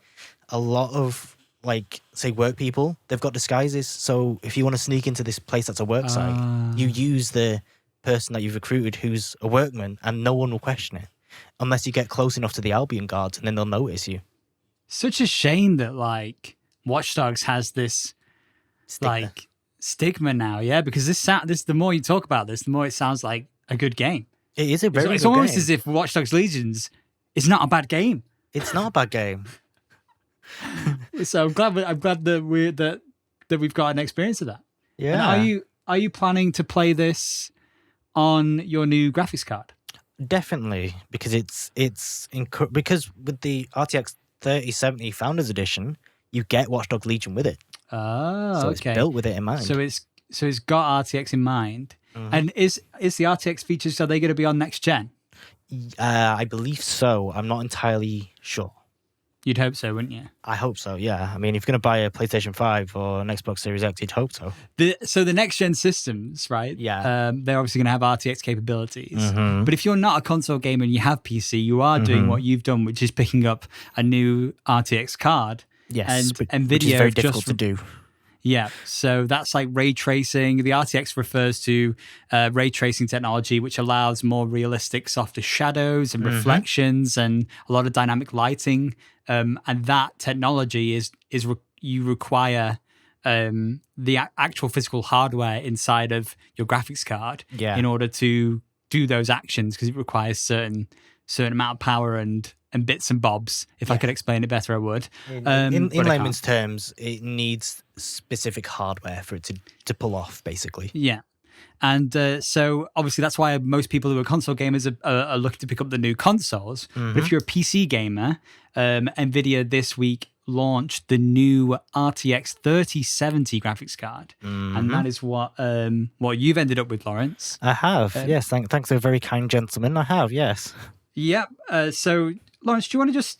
A lot of like, say, work people, they've got disguises. So if you want to sneak into this place that's a work site, you use the person that you've recruited who's a workman, and no one will question it unless you get close enough to the Albion guards, and then they'll notice you. Such a shame that like Watch Dogs has this stigma now, because this the more you talk about this, the more it sounds like a good game. It is a very good game. It's almost as if Watch Dogs Legions is not a bad game. It's not a bad game. So I'm glad that we've got an experience of that. Yeah. And are you planning to play this on your new graphics card? Definitely, because because with the RTX 3070 Founders Edition, you get Watch Dogs Legion with it. Oh, so it's built with it in mind. So it's got RTX in mind. And is the RTX features, are they going to be on next gen? I believe so. I'm not entirely sure. You'd hope so, wouldn't you? I hope so, yeah. I mean, if you're going to buy a PlayStation 5 or an Xbox Series X, you'd hope so. So the next-gen systems, right? Yeah. They're obviously going to have RTX capabilities. But if you're not a console gamer and you have PC, you are doing what you've done, which is picking up a new RTX card. Yes, and NVIDIA which is very difficult to do. Yeah, so that's like ray tracing. The RTX refers to ray tracing technology, which allows more realistic, softer shadows and reflections and a lot of dynamic lighting. And that technology you require the actual physical hardware inside of your graphics card in order to do those actions, because it requires certain amount of power and bits and bobs. If I could explain it better, I would. In layman's terms, it needs specific hardware for it to pull off, basically. Yeah. And so obviously that's why most people who are console gamers are looking to pick up the new consoles. But if you're a PC gamer, NVIDIA this week launched the new RTX 3070 graphics card. And that is what you've ended up with, Lawrence. I have, yes. Thanks to a very kind gentleman. I have, yes. Yep. So, Lawrence, do you want to should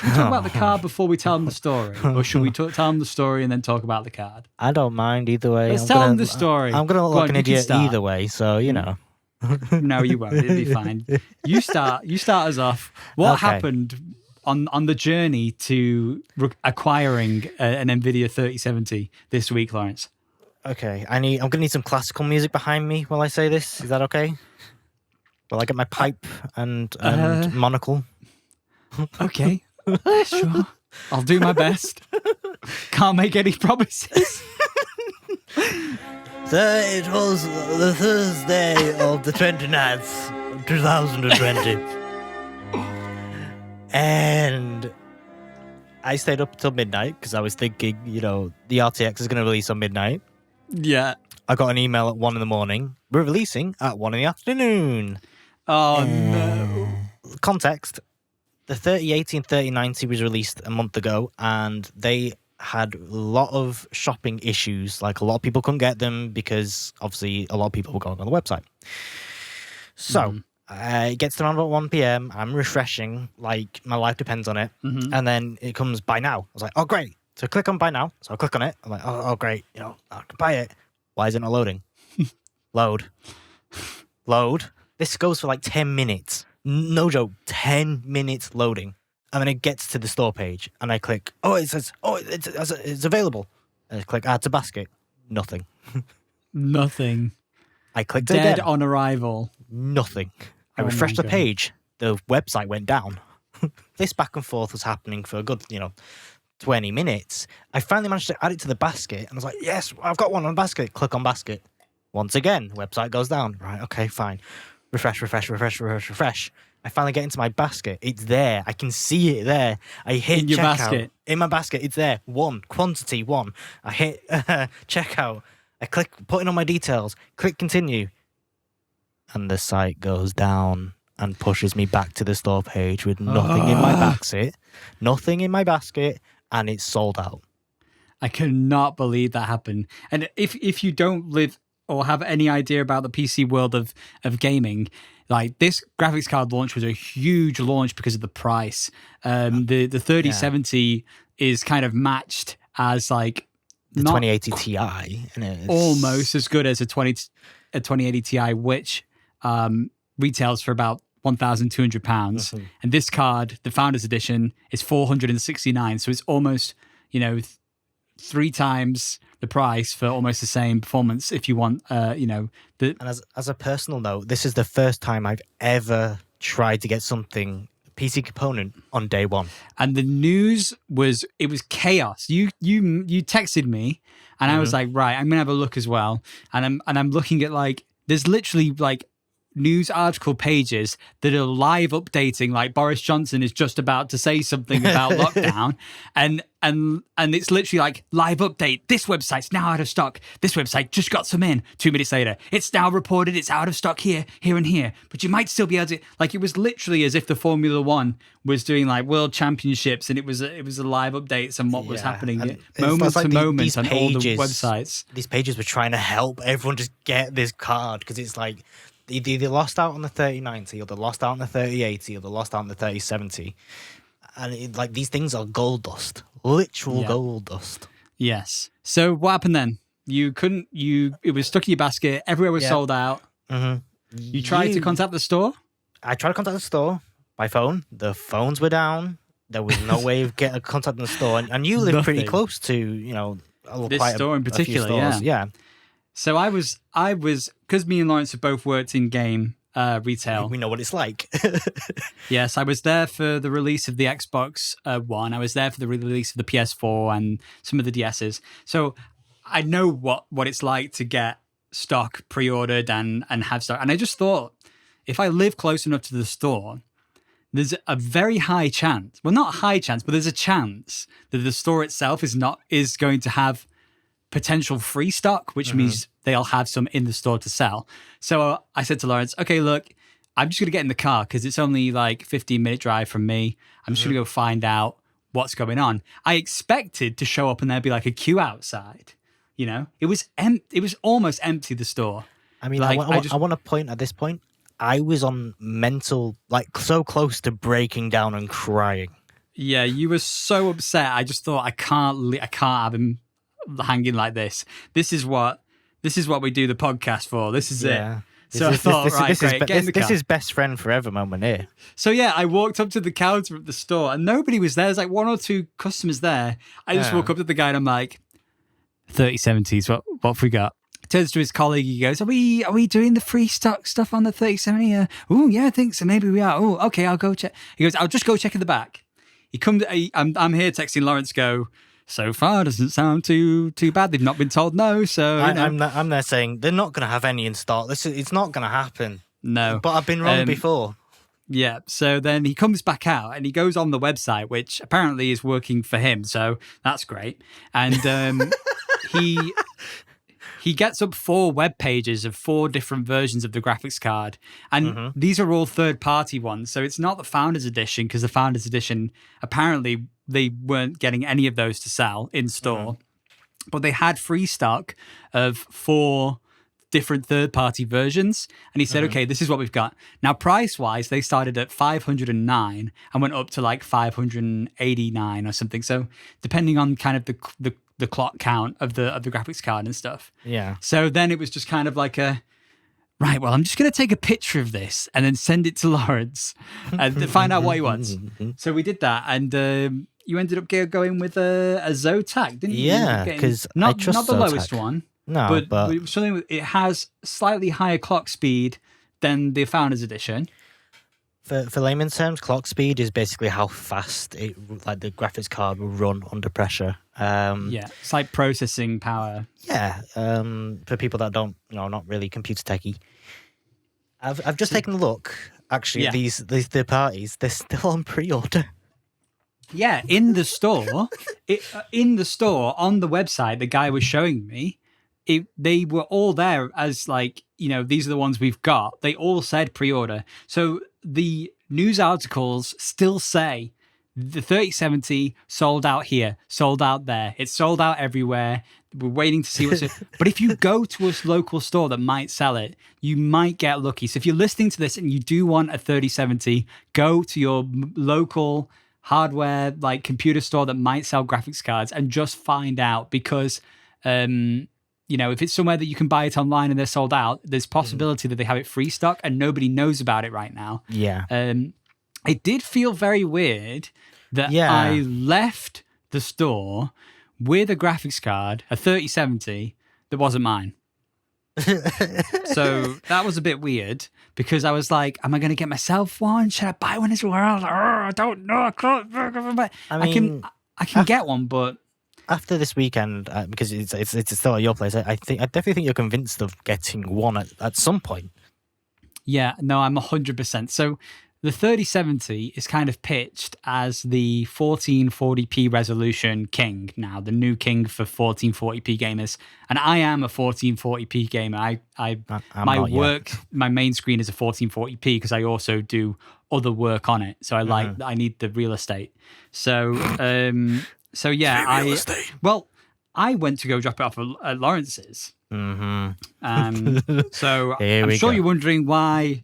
we talk about the card before we tell them the story? Or should we tell them the story and then talk about the card? I don't mind either way. Let's tell them the story. I'm going to look like an idiot either way, so, No, you won't. It'll be fine. You start us off. What happened on the journey to acquiring an NVIDIA 3070 this week, Lawrence? Okay, I'm gonna need some classical music behind me while I say this. Is that okay? Will I get my pipe and monocle? Okay, sure. I'll do my best. Can't make any promises. So it was the Thursday of the 29th, 2020. And I stayed up till midnight because I was thinking, the RTX is going to release on midnight. Yeah. I got an email at 1 a.m. We're releasing at 1 p.m. Oh, no. Context. The 3080 and 3090 was released a month ago, and they had a lot of shopping issues. Like, a lot of people couldn't get them because, obviously, a lot of people were going on the website. So, it gets to around about 1 p.m. I'm refreshing, like, my life depends on it. And then it comes buy now. I was like, oh, great. So, click on buy now. So, I click on it. I'm like, oh great. I can buy it. Why is it not loading? Load. This goes for like 10 minutes. No joke, 10 minutes loading. And then it gets to the store page, and I click, it says, it's available. And I click add to basket. Nothing. Nothing. I clicked Dead again. on arrival. Nothing. I refreshed the page. The website went down. This back and forth was happening for a good, 20 minutes. I finally managed to add it to the basket, and I was like, yes, I've got one on basket. Click on basket. Once again, website goes down. Right, okay, fine. Refresh. I finally get into my basket. It's there. I can see it there. I hit in your checkout. basket. In my basket, it's there. Quantity 1. I hit checkout. I click put in all my details. Click continue. And the site goes down and pushes me back to the store page with nothing in my basket. Nothing in my basket. And it's sold out. I cannot believe that happened. And if you don't live or have any idea about the PC world of gaming, like this graphics card launch was a huge launch because of the price. The 3070 is kind of matched as like the 2080 Ti, almost as good as a 2080 Ti, which retails for about £1,200. And this card, the Founders Edition, is $469. So it's almost 3 times the price for almost the same performance if you want, And as a personal note, this is the first time I've ever tried to get something, PC component, on day one. And the news was chaos. You texted me, and I was like, right, I'm gonna have a look as well. And I'm looking at like there's literally like news article pages that are live updating, like Boris Johnson is just about to say something about lockdown, and it's literally like live update, this website's now out of stock, this website just got some in, 2 minutes later it's now reported it's out of stock here and here, but you might still be able to, like, it was literally as if the Formula One was doing like world championships, and it was a live updates on what was happening moment to moment on all the websites. These pages were trying to help everyone just get this card, because it's like they lost out on the 3090, or they lost out on the 3080, or they lost out on the 3070. And like these things are gold dust. Literal gold dust. Yes. So what happened then? It was stuck in your basket. Everywhere was sold out. You tried to contact the store? I tried to contact the store by phone. The phones were down. There was no way of getting contact in the store. And you live pretty close to, this store in particular, yeah. So I was, because me and Lawrence have both worked in game retail. We know what it's like. Yes, I was there for the release of the Xbox One. I was there for the release of the PS4 and some of the DSs. So I know what it's like to get stock pre-ordered and have stock. And I just thought, if I live close enough to the store, there's a very high chance, well, not a high chance, but there's a chance that the store itself is going to have potential free stock, which means they'll have some in the store to sell. So I said to Lawrence, okay, look, I'm just going to get in the car because it's only like 15-minute drive from me. I'm just going to go find out what's going on. I expected to show up and there'd be like a queue outside. It was almost empty, the store. I mean, like, I want to point at this point, I was on mental, like so close to breaking down and crying. Yeah, you were so upset. I just thought, I can't have him hanging like this. This is what we do the podcast for. This is it. So I thought, this is best friend forever moment here. So yeah, I walked up to the counter at the store and nobody was there. There's like 1 or 2 customers there. I just walk up to the guy and I'm like, 3070s. What have we got? Turns to his colleague. He goes, "Are we doing the free stock stuff on the 3070? Oh yeah, I think so. Maybe we are. Oh, okay, I'll go check." He goes, "I'll just go check in the back." He comes. I'm here texting Lawrence. Go. So far, doesn't sound too bad. They've not been told no. So I'm there saying they're not going to have any in stock. It's not going to happen. No, but I've been wrong before. Yeah. So then he comes back out and he goes on the website, which apparently is working for him. So that's great. And he gets up 4 web pages of 4 different versions of the graphics card. And these are all third-party ones. So it's not the Founders Edition, because the Founders Edition, apparently they weren't getting any of those to sell in store. But they had free stock of 4 different third-party versions. And he said, okay, this is what we've got. Now, price-wise, they started at $509 and went up to like $589 or something. So depending on kind of the clock count of the graphics card and stuff. Yeah. So then it was just kind of like right, well, I'm just going to take a picture of this and then send it to Lawrence and find out what he wants. So we did that, and you ended up going with a Zotac, didn't you? Yeah, because not the Zotac. lowest one. No, but something it has slightly higher clock speed than the Founders Edition. For layman's terms, clock speed is basically how fast the graphics card will run under pressure. It's like processing power. Yeah, for people that don't, not really computer techie. I've just taken a look. Actually, at these third parties, they're still on pre-order. Yeah, in the store, on the website, the guy was showing me. They were all there as these are the ones we've got. They all said pre-order. So the news articles still say the 3070 sold out here, sold out there. It's sold out everywhere. We're waiting to see what's it. But if you go to a local store that might sell it, you might get lucky. So if you're listening to this and you do want a 3070, go to your local hardware, like computer store that might sell graphics cards and just find out, because if it's somewhere that you can buy it online and they're sold out, there's possibility that they have it free stock and nobody knows about it right now. Yeah. It did feel very weird that I left the store with a graphics card, a 3070, that wasn't mine. So that was a bit weird, because I was like, am I going to get myself one? Should I buy one as well? I don't know. I can't. I can get one, but after this weekend, because it's still at your place, I definitely think you're convinced of getting one at some point. Yeah, no, I'm 100%. So the 3070 is kind of pitched as the 1440p resolution king now, the new king for 1440p gamers. And I am a 1440p gamer. My main screen is a 1440p because I also do other work on it. So I need the real estate. So I went to go drop it off at Lawrence's. So I'm sure you're wondering why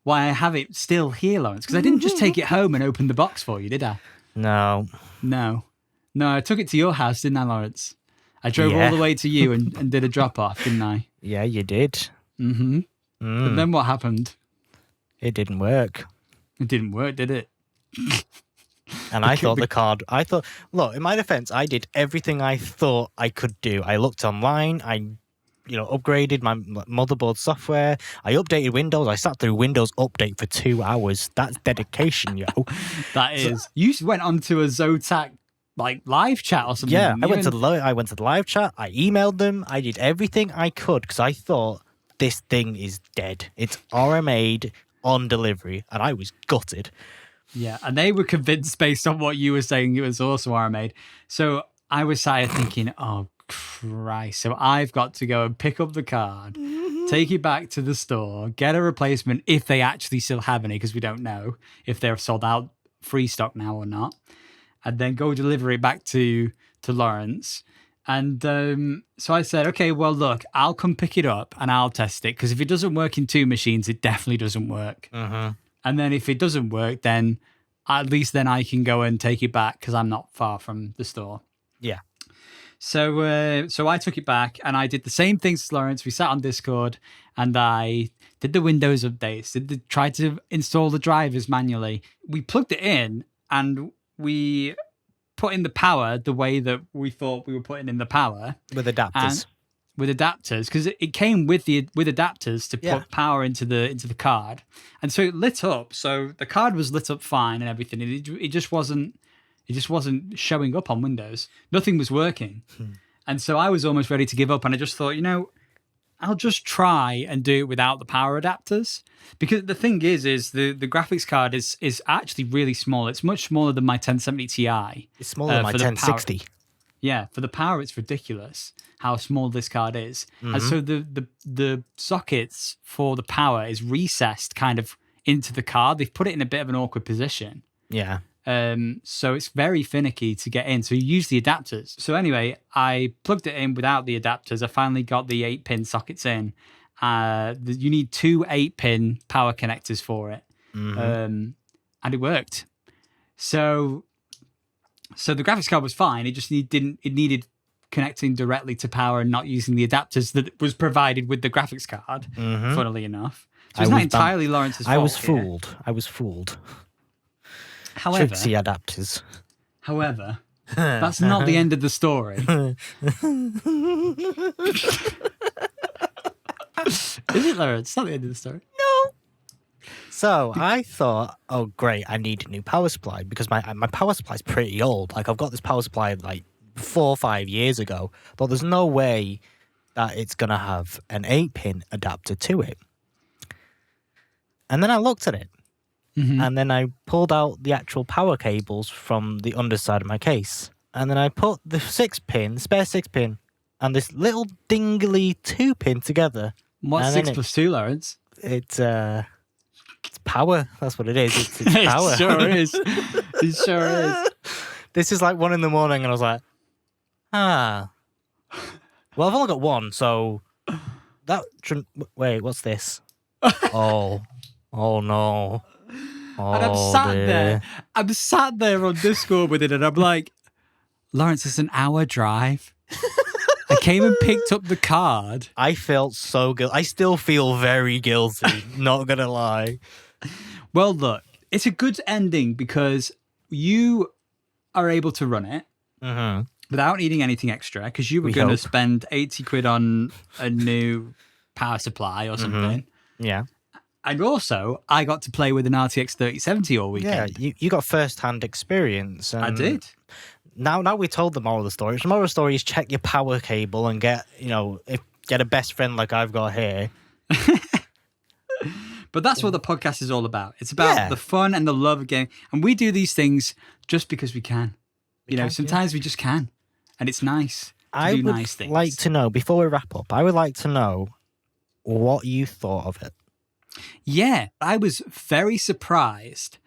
I have it still here, Lawrence, because I didn't just take it home and open the box for you, did I? No, I took it to your house, didn't I, Lawrence? I drove all the way to you and did a drop-off, didn't I? Yeah, you did. But then what happened? It didn't work. It didn't work, did it? And look, in my defense, I did everything I thought I could do. I looked online, I upgraded my motherboard software. I updated Windows. I sat through Windows Update for 2 hours. That's dedication, yo. That is. You went onto a Zotac live chat or something. Yeah, I went to the live chat. I emailed them. I did everything I could because I thought this thing is dead. It's RMA'd on delivery, and I was gutted. Yeah, and they were convinced based on what you were saying it was also RMA'd. So I was sat here thinking, oh Christ, so I've got to go and pick up the card, take it back to the store, get a replacement if they actually still have any, because we don't know if they're sold out free stock now or not, and then go deliver it back to Lawrence. And so I said, okay, well, look, I'll come pick it up and I'll test it, because if it doesn't work in 2 machines, it definitely doesn't work. And then if it doesn't work, then at least then I can go and take it back because I'm not far from the store. Yeah. So I took it back and I did the same things as Lawrence. We sat on Discord and I did the Windows updates, tried to install the drivers manually. We plugged it in and we put in the power the way that we thought we were putting in the power with adapters. With adapters, because it came with adapters to put power into the card, and so it lit up. So the card was lit up fine and everything. It just wasn't showing up on Windows. Nothing was working, and so I was almost ready to give up. And I just thought, I'll just try and do it without the power adapters, because the thing is the graphics card is actually really small. It's much smaller than my 1070 Ti. It's smaller than my 1060. Yeah, for the power, it's ridiculous how small this card is. And so the sockets for the power is recessed kind of into the card. They've put it in a bit of an awkward position. Yeah. So it's very finicky to get in. So you use the adapters. So anyway, I plugged it in without the adapters. I finally got the 8-pin sockets in. You need 2 8-pin power connectors for it. And it worked. So the graphics card was fine. It just needed connecting directly to power and not using the adapters that was provided with the graphics card, funnily enough. So it's not entirely Lawrence's fault. I was fooled. However, Trixie adapters. However, that's not the end of the story. Is it, Lawrence? It's not the end of the story. No. So I thought, oh great, I need a new power supply, because my power supply is pretty old. Like, I've got this power supply like 4 or 5 years ago, but there's no way that it's gonna have an 8-pin adapter to it. And then I looked at it, and then I pulled out the actual power cables from the underside of my case, and then I put the 6-pin, spare 6-pin, and this little dingly 2-pin together. What's 6 plus 2, Lawrence? It's power. That's what it is. It's power. It sure is. It sure is. This is like 1 a.m, and I was like, well, I've only got one, so that shouldn't... Wait, what's this? Oh no. Oh, and I'm sat there on Discord with it, and I'm like, Lawrence, it's an hour drive. I came and picked up the card. I felt so guilty. I still feel very guilty, not gonna lie. Well, look, it's a good ending because you are able to run it without needing anything extra, because you were going to spend 80 quid on a new power supply or something. Yeah. And also, I got to play with an RTX 3070 all weekend. Yeah, you got first-hand experience. And I did. Now we told the moral of the story. The moral of the story is check your power cable and get a best friend like I've got here. But that's what the podcast is all about. It's about the fun and the love of gaming. And we do these things just because we can. Sometimes we just can. And it's nice to do nice things. Like to know, before we wrap up, I would like to know what you thought of it. Yeah, I was very surprised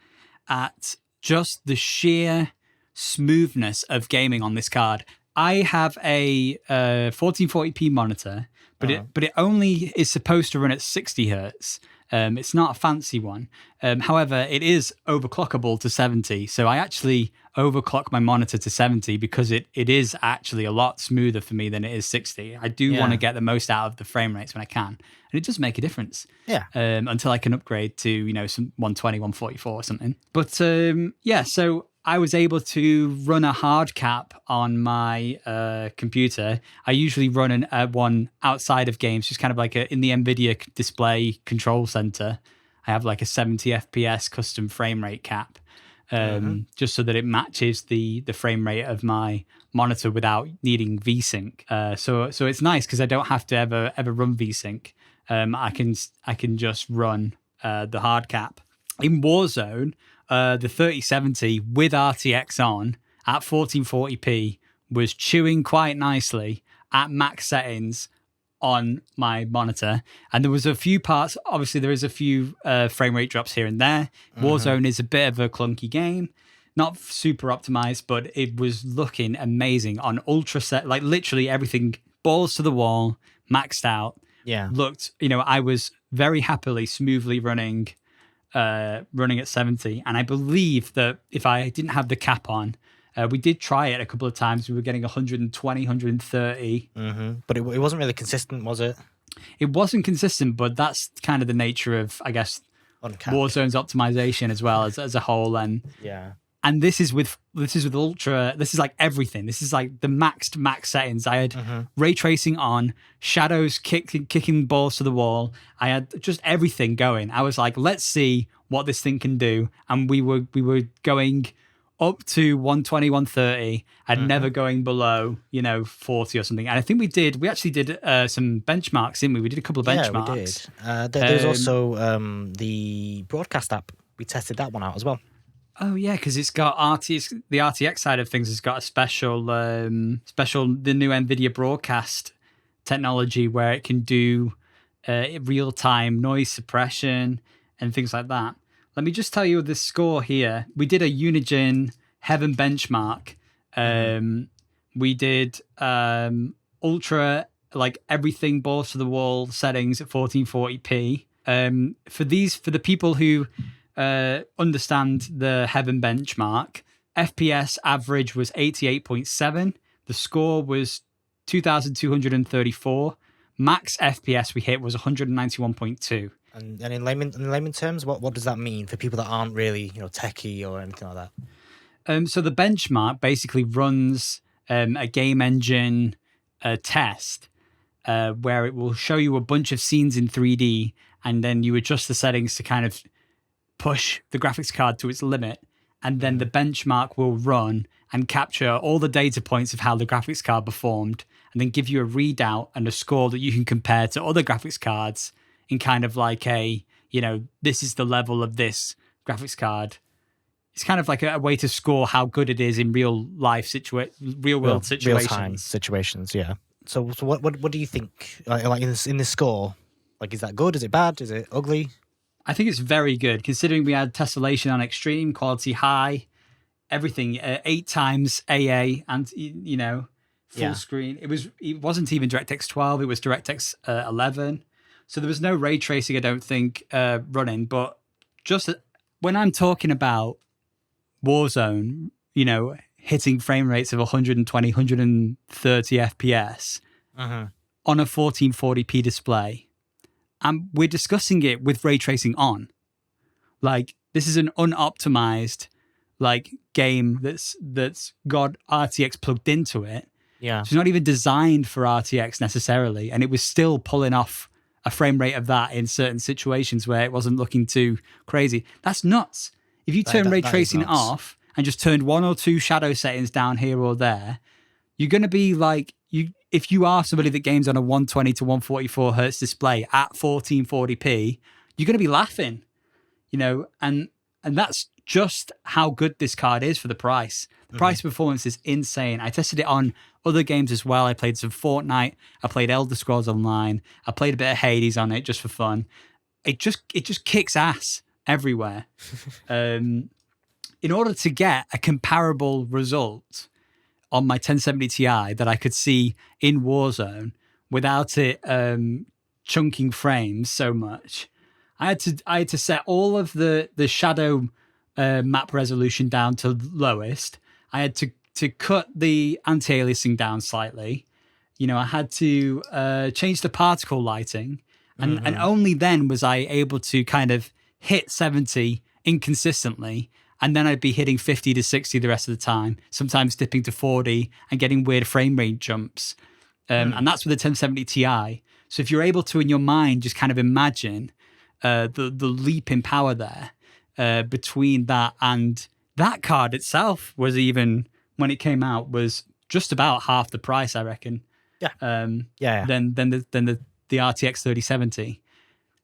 at just the sheer smoothness of gaming on this card. I have a 1440p monitor, but it only is supposed to run at 60 hertz. It's not a fancy one. However, it is overclockable to 70. So I actually overclock my monitor to 70 because it is actually a lot smoother for me than it is 60. I do want to get the most out of the frame rates when I can. And it does make a difference. Yeah. Until I can upgrade to, some 120, 144 or something. But so I was able to run a hard cap on my computer. I usually run one outside of games, just kind of like in the NVIDIA display control center. I have like a 70 FPS custom frame rate cap, just so that it matches the frame rate of my monitor without needing VSync. So it's nice because I don't have to ever run VSync. I can just run the hard cap. In Warzone, the 3070 with RTX on at 1440p was chewing quite nicely at max settings on my monitor. And there was a few parts, obviously there is a few frame rate drops here and there. Warzone is a bit of a clunky game, not super optimized, but it was looking amazing on ultra set, like literally everything balls to the wall, maxed out. Yeah. Looked, I was very happily, smoothly running at 70. And I believe that if I didn't have the cap on, we did try it a couple of times. We were getting 120, 130. But it wasn't really consistent, was it? It wasn't consistent, but that's kind of the nature of, I guess, Uncapped. Warzone's optimization as well as a whole. And yeah, And this is with ultra. This is like everything. This is like the max settings. I had ray tracing on, shadows kicking balls to the wall. I had just everything going. I was like, let's see what this thing can do. And we were going up to 120, 130, and never going below 40 or something. And I think we actually did some benchmarks, didn't we? We did a couple of benchmarks. Yeah, we did. There's also the broadcast app. We tested that one out as well. Oh yeah, because it's got the RTX side of things has got a special the new NVIDIA broadcast technology where it can do real time noise suppression and things like that. Let me just tell you the score here. We did a Unigine Heaven benchmark. We did ultra, like everything balls to the wall settings at 1440p. For the people who understand the Heaven benchmark, FPS average was 88.7. The score was 2,234. Max FPS we hit was 191.2. And in layman terms, what does that mean for people that aren't really techie or anything like that? So the benchmark basically runs a game engine test where it will show you a bunch of scenes in 3D, and then you adjust the settings to kind of push the graphics card to its limit, and then the benchmark will run and capture all the data points of how the graphics card performed, and then give you a readout and a score that you can compare to other graphics cards in kind of like this is the level of this graphics card. It's kind of like a way to score how good it is in real world situations. Real-time situations, yeah. So what do you think? Like in this score, like, is that good? Is it bad? Is it ugly? I think it's very good, considering we had tessellation on extreme, quality high, everything, 8 times AA, and full screen. It wasn't even DirectX 12; it was DirectX 11. So there was no ray tracing, I don't think, running. But just when I'm talking about Warzone, hitting frame rates of 120, 130 FPS on a 1440p display. And we're discussing it with ray tracing on. Like, this is an unoptimized game that's got RTX plugged into it. Yeah. So it's not even designed for RTX necessarily. And it was still pulling off a frame rate of that in certain situations where it wasn't looking too crazy. That's nuts. If you turn ray tracing off and just turned 1 or 2 shadow settings down here or there, you're going to be like, if you are somebody that games on a 120 to 144 hertz display at 1440p, you're going to be laughing, and that's just how good this card is for the price. The price performance is insane. I tested it on other games as well. I played some Fortnite. I played Elder Scrolls Online. I played a bit of Hades on it just for fun. It just kicks ass everywhere. In order to get a comparable result on my 1070 Ti that I could see in Warzone without it chunking frames so much, I had to set all of the shadow map resolution down to lowest. I had to cut the anti-aliasing down slightly. I had to change the particle lighting, and only then was I able to kind of hit 70 inconsistently. And then I'd be hitting 50 to 60 the rest of the time, sometimes dipping to 40 and getting weird frame rate jumps. And that's with the 1070 Ti. So if you're able to, in your mind, just kind of imagine the leap in power there between that, and that card itself was, even when it came out, was just about half the price, I reckon. Than the RTX 3070.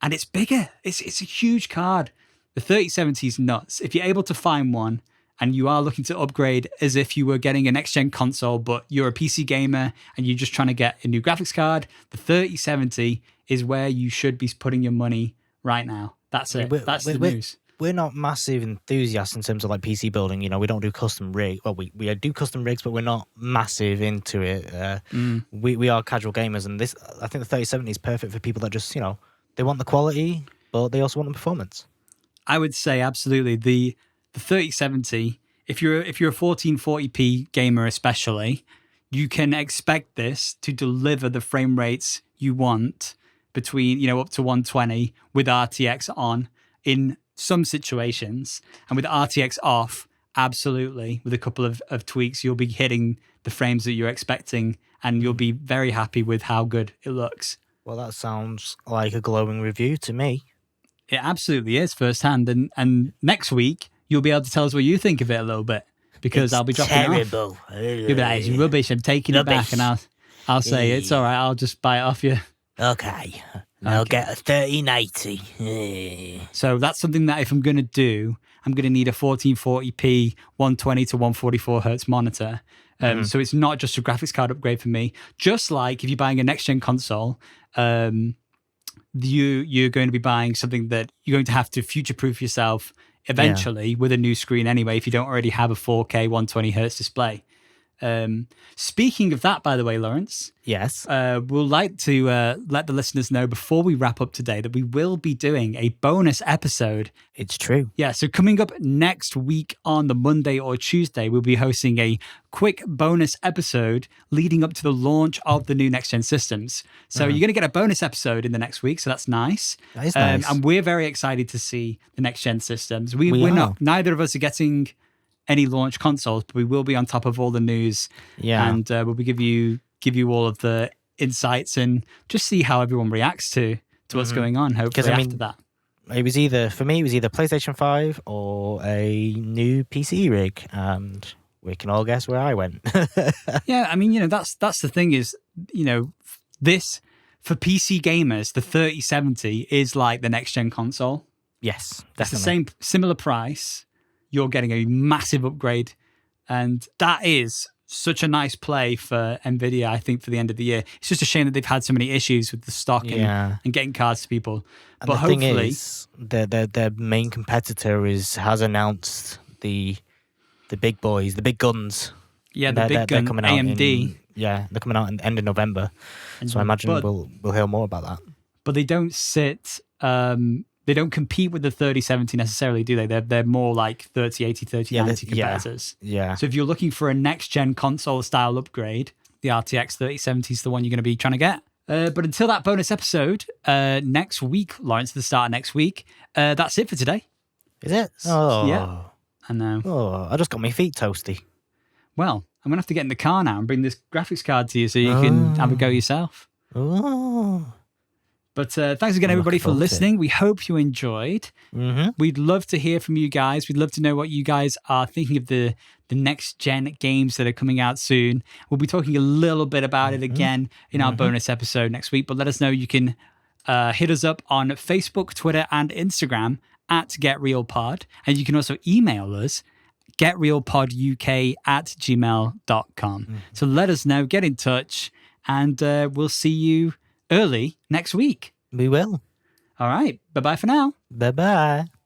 And it's bigger. It's a huge card. The 3070 is nuts. If you're able to find one and you are looking to upgrade as if you were getting a next-gen console, but you're a PC gamer and you're just trying to get a new graphics card, the 3070 is where you should be putting your money right now. That's it. That's the news. We're not massive enthusiasts in terms of like PC building. We don't do custom rigs. Well, we do custom rigs, but we're not massive into it. We are casual gamers, and I think the 3070 is perfect for people that just, they want the quality, but they also want the performance. I would say absolutely the 3070. If you're a 1440p gamer, especially, you can expect this to deliver the frame rates you want between up to 120 with RTX on in some situations, and with RTX off absolutely, with a couple of tweaks, you'll be hitting the frames that you're expecting, and you'll be very happy with how good it looks. Well, that sounds like a glowing review to me. It absolutely is firsthand. And next week, you'll be able to tell us what you think of it a little bit, because I'll be dropping terrible. it off. You'll be like, it's rubbish. I'm taking it back, and I'll say it's all right. I'll just buy it off you. Okay. I'll get a 3090. So that's something that if I'm going to do, I'm going to need a 1440p 120 to 144 hertz monitor. So it's not just a graphics card upgrade for me. Just like if you're buying a next-gen console, you're going to be buying something that you're going to have to future-proof yourself eventually with a new screen anyway, if you don't already have a 4K 120 hertz display. Speaking of that, by the way, Lawrence, yes, we'll like to let the listeners know before we wrap up today that we will be doing a bonus episode. It's true. Yeah, so coming up next week on the Monday or Tuesday, we'll be hosting a quick bonus episode leading up to the launch of the new next-gen systems. So you're going to get a bonus episode in the next week, so that's nice. That is nice. And we're very excited to see the next-gen systems. We're not. Neither of us are getting any launch consoles, but we will be on top of all the news. Yeah. And we'll be give you all of the insights and just see how everyone reacts to what's going on, hopefully after that. It was either PlayStation 5 or a new PC rig, and we can all guess where I went. Yeah, I mean, that's the thing is, this, for PC gamers, the 3070 is like the next-gen console. Yes, definitely. It's the same, similar price. You're getting a massive upgrade. And that is such a nice play for NVIDIA, I think, for the end of the year. It's just a shame that they've had so many issues with the stock and getting cards to people. And but the hopefully, thing is, their main competitor has announced the big boys, the big guns. Yeah, the big gun, coming AMD. They're coming out in the end of November. So I imagine we'll hear more about that. But they don't sit... they don't compete with the 3070 necessarily, do they? They're more like 3080, 3090 competitors. Yeah. So if you're looking for a next-gen console-style upgrade, the RTX 3070 is the one you're going to be trying to get. But until that bonus episode, next week, Lawrence, the start of next week, that's it for today. Is it? Oh. Yeah. I know. Oh, I just got my feet toasty. Well, I'm going to have to get in the car now and bring this graphics card to you so you can have a go yourself. Oh. But thanks again, everybody, for listening. We hope you enjoyed. We'd love to hear from you guys. We'd love to know what you guys are thinking of the next-gen games that are coming out soon. We'll be talking a little bit about it again in our bonus episode next week. But let us know. You can hit us up on Facebook, Twitter, and Instagram at GetRealPod. And you can also email us, getrealpoduk@gmail.com. So let us know. Get in touch. And we'll see you early next week. We will. All right. Bye-bye for now. Bye-bye.